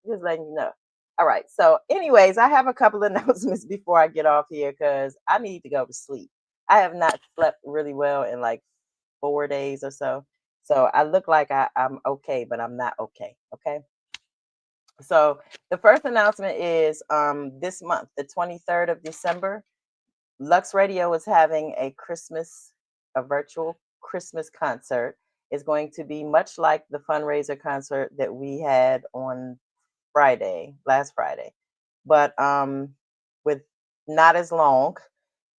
Just letting you know. All right. So, anyways, I have a couple of announcements before I get off here because I need to go to sleep. I have not slept really well in like 4 days or so. So I look like I'm okay, but I'm not okay. Okay. So the first announcement is this month, the 23rd of December, Lux Radio is having a virtual Christmas concert. It's going to be much like the fundraiser concert that we had on last Friday, but with not as long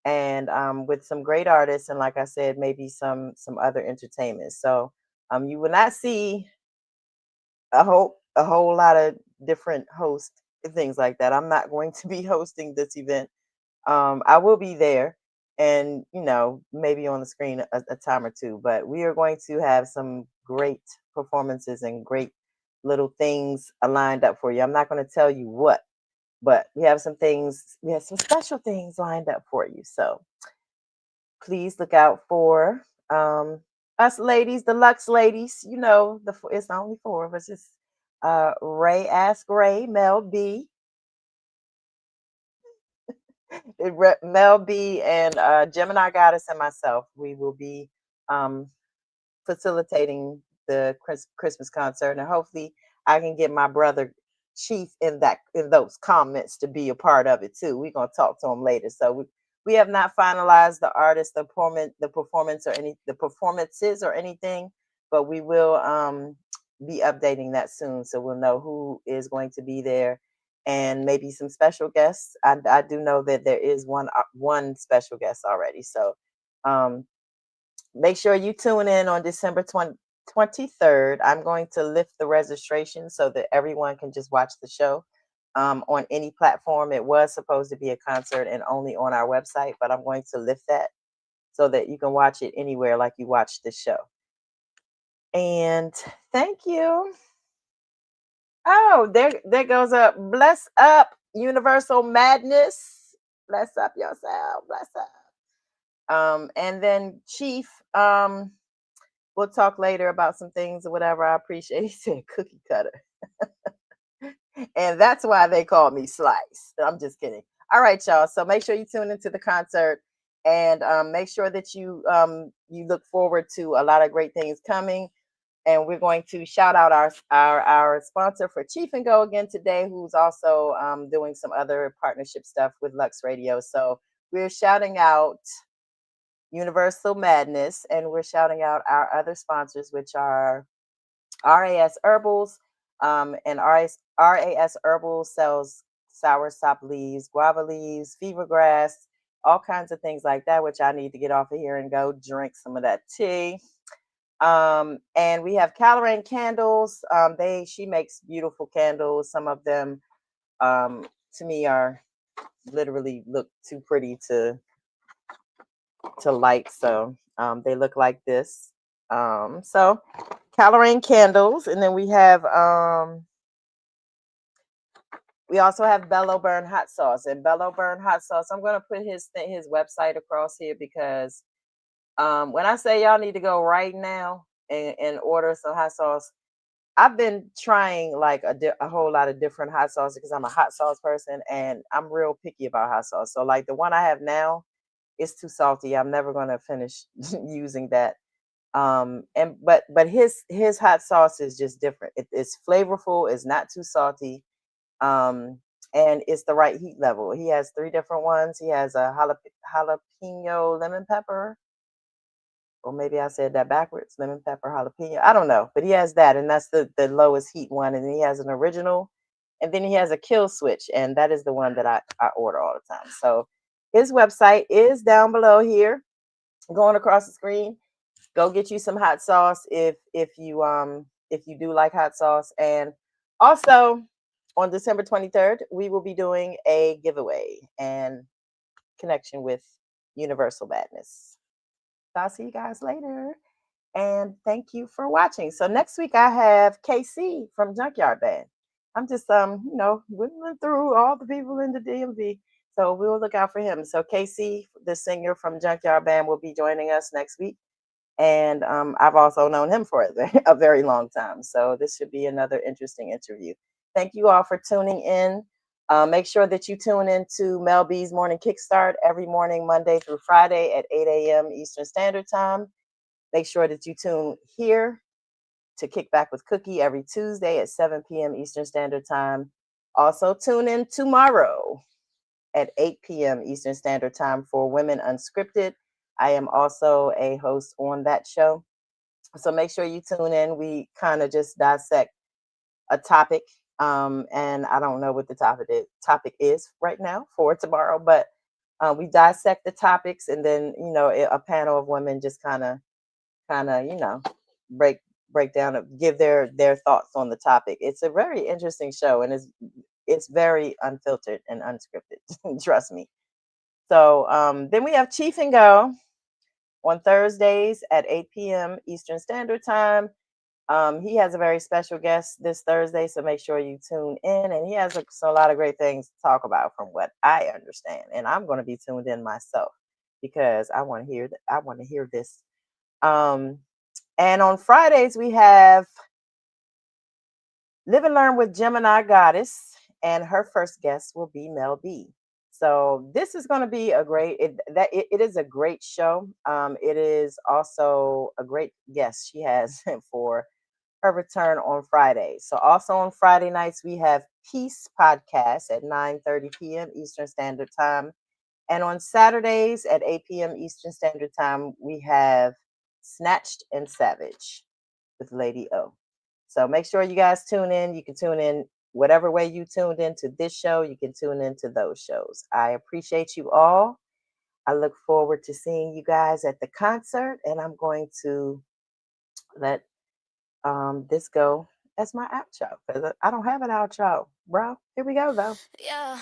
and with some great artists and like I said, maybe some other entertainment. So You will not see a whole lot of different hosts and things like that. I'm not going to be hosting this event. I will be there, and maybe on the screen a time or two. But we are going to have some great performances and great little things lined up for you. I'm not going to tell you what, but we have some things. We have some special things lined up for you. So please look out for us ladies, the Lux ladies. It's only four of us. It's Ray Ask Ray, Mel B, Mel B, and Gemini Goddess and myself. We will be um, facilitating the Christmas concert, and hopefully, I can get my brother Chief in those comments to be a part of it too. We're gonna talk to him later. So we have not finalized the artist, the performance, or any the performances or anything, but we will be updating that soon, so we'll know who is going to be there and maybe some special guests. I do know that there is one special guest already, so um, make sure you tune in on December 23rd. I'm going to lift the registration so that everyone can just watch the show on any platform. It was supposed to be a concert and only on our website, but I'm going to lift that so that you can watch it anywhere like you watch the show. And thank you. Oh, there goes up. Bless up, Universal Madness. Bless up yourself. Bless up. And then Chief, we'll talk later about some things or whatever. I appreciate he said cookie cutter. And that's why they call me Slice. I'm just kidding. All right, y'all. So make sure you tune into the concert and make sure that you look forward to a lot of great things coming. And we're going to shout out our sponsor for Chief and Go again today, who's also doing some other partnership stuff with Lux Radio. So we're shouting out Universal Madness, and we're shouting out our other sponsors, which are RAS Herbals. And RAS Herbals sells sour sop leaves, guava leaves, fever grass, all kinds of things like that, which I need to get off of here and go drink some of that tea. And we have Calorane candles. She makes beautiful candles. Some of them to me are literally look too pretty to light. So they look like this. So Calorane candles, and then we also have Bello Burn hot sauce. And Bello Burn hot sauce, I'm gonna put his website across here because when I say y'all need to go right now and order some hot sauce, I've been trying like a whole lot of different hot sauces because I'm a hot sauce person and I'm real picky about hot sauce. So like the one I have now is too salty. I'm never gonna finish using that. And but his hot sauce is just different. It's flavorful. It's not too salty. Um, and it's the right heat level. He has three different ones. He has a jalapeno lemon pepper, or maybe I said that backwards. Lemon pepper jalapeno. I don't know, but he has that, and that's the lowest heat one. And then he has an original, and then he has a kill switch, and that is the one that I order all the time. So his website is down below here, going across the screen. Go get you some hot sauce if you do like hot sauce. And also on December 23rd, we will be doing a giveaway and connection with Universal Madness. So I'll see you guys later. And thank you for watching. So next week I have KC from Junkyard Band. I'm just whittling through all the people in the DMV. So we'll look out for him. So KC, the singer from Junkyard Band, will be joining us next week. And I've also known him for a very long time. So this should be another interesting interview. Thank you all for tuning in. Make sure that you tune into Mel B's Morning Kickstart every morning, Monday through Friday at 8 a.m. Eastern Standard Time. Make sure that you tune here to Kick Back with Cookie every Tuesday at 7 p.m. Eastern Standard Time. Also tune in tomorrow at 8 p.m. Eastern Standard Time for Women Unscripted. I am also a host on that show. So make sure you tune in. We kind of just dissect a topic. And I don't know what the topic is right now for tomorrow, but we dissect the topics, and then a panel of women just kind of break break down, give their thoughts on the topic. It's a very interesting show, and it's very unfiltered and unscripted. Trust me. So then we have Chief and Go on Thursdays at 8 p.m. Eastern Standard Time. He has a very special guest this Thursday, so make sure you tune in. And he has a lot of great things to talk about, from what I understand. And I'm going to be tuned in myself because I want to hear I want to hear this. Um, and on Fridays we have Live and Learn with Gemini Goddess, and her first guest will be Mel B. So this is going to be a great. It is a great show. It is also a great guest she has for her return on Friday. So also on Friday nights we have Peace Podcast at 9:30 p.m. Eastern Standard Time. And on Saturdays at 8 p.m. Eastern Standard Time, we have Snatched and Savage with Lady O. So make sure you guys tune in. You can tune in whatever way you tuned into this show, you can tune into those shows. I appreciate you all. I look forward to seeing you guys at the concert, and I'm going to let this go as my outro because I don't have an outro, bro. Here we go, though. Yeah.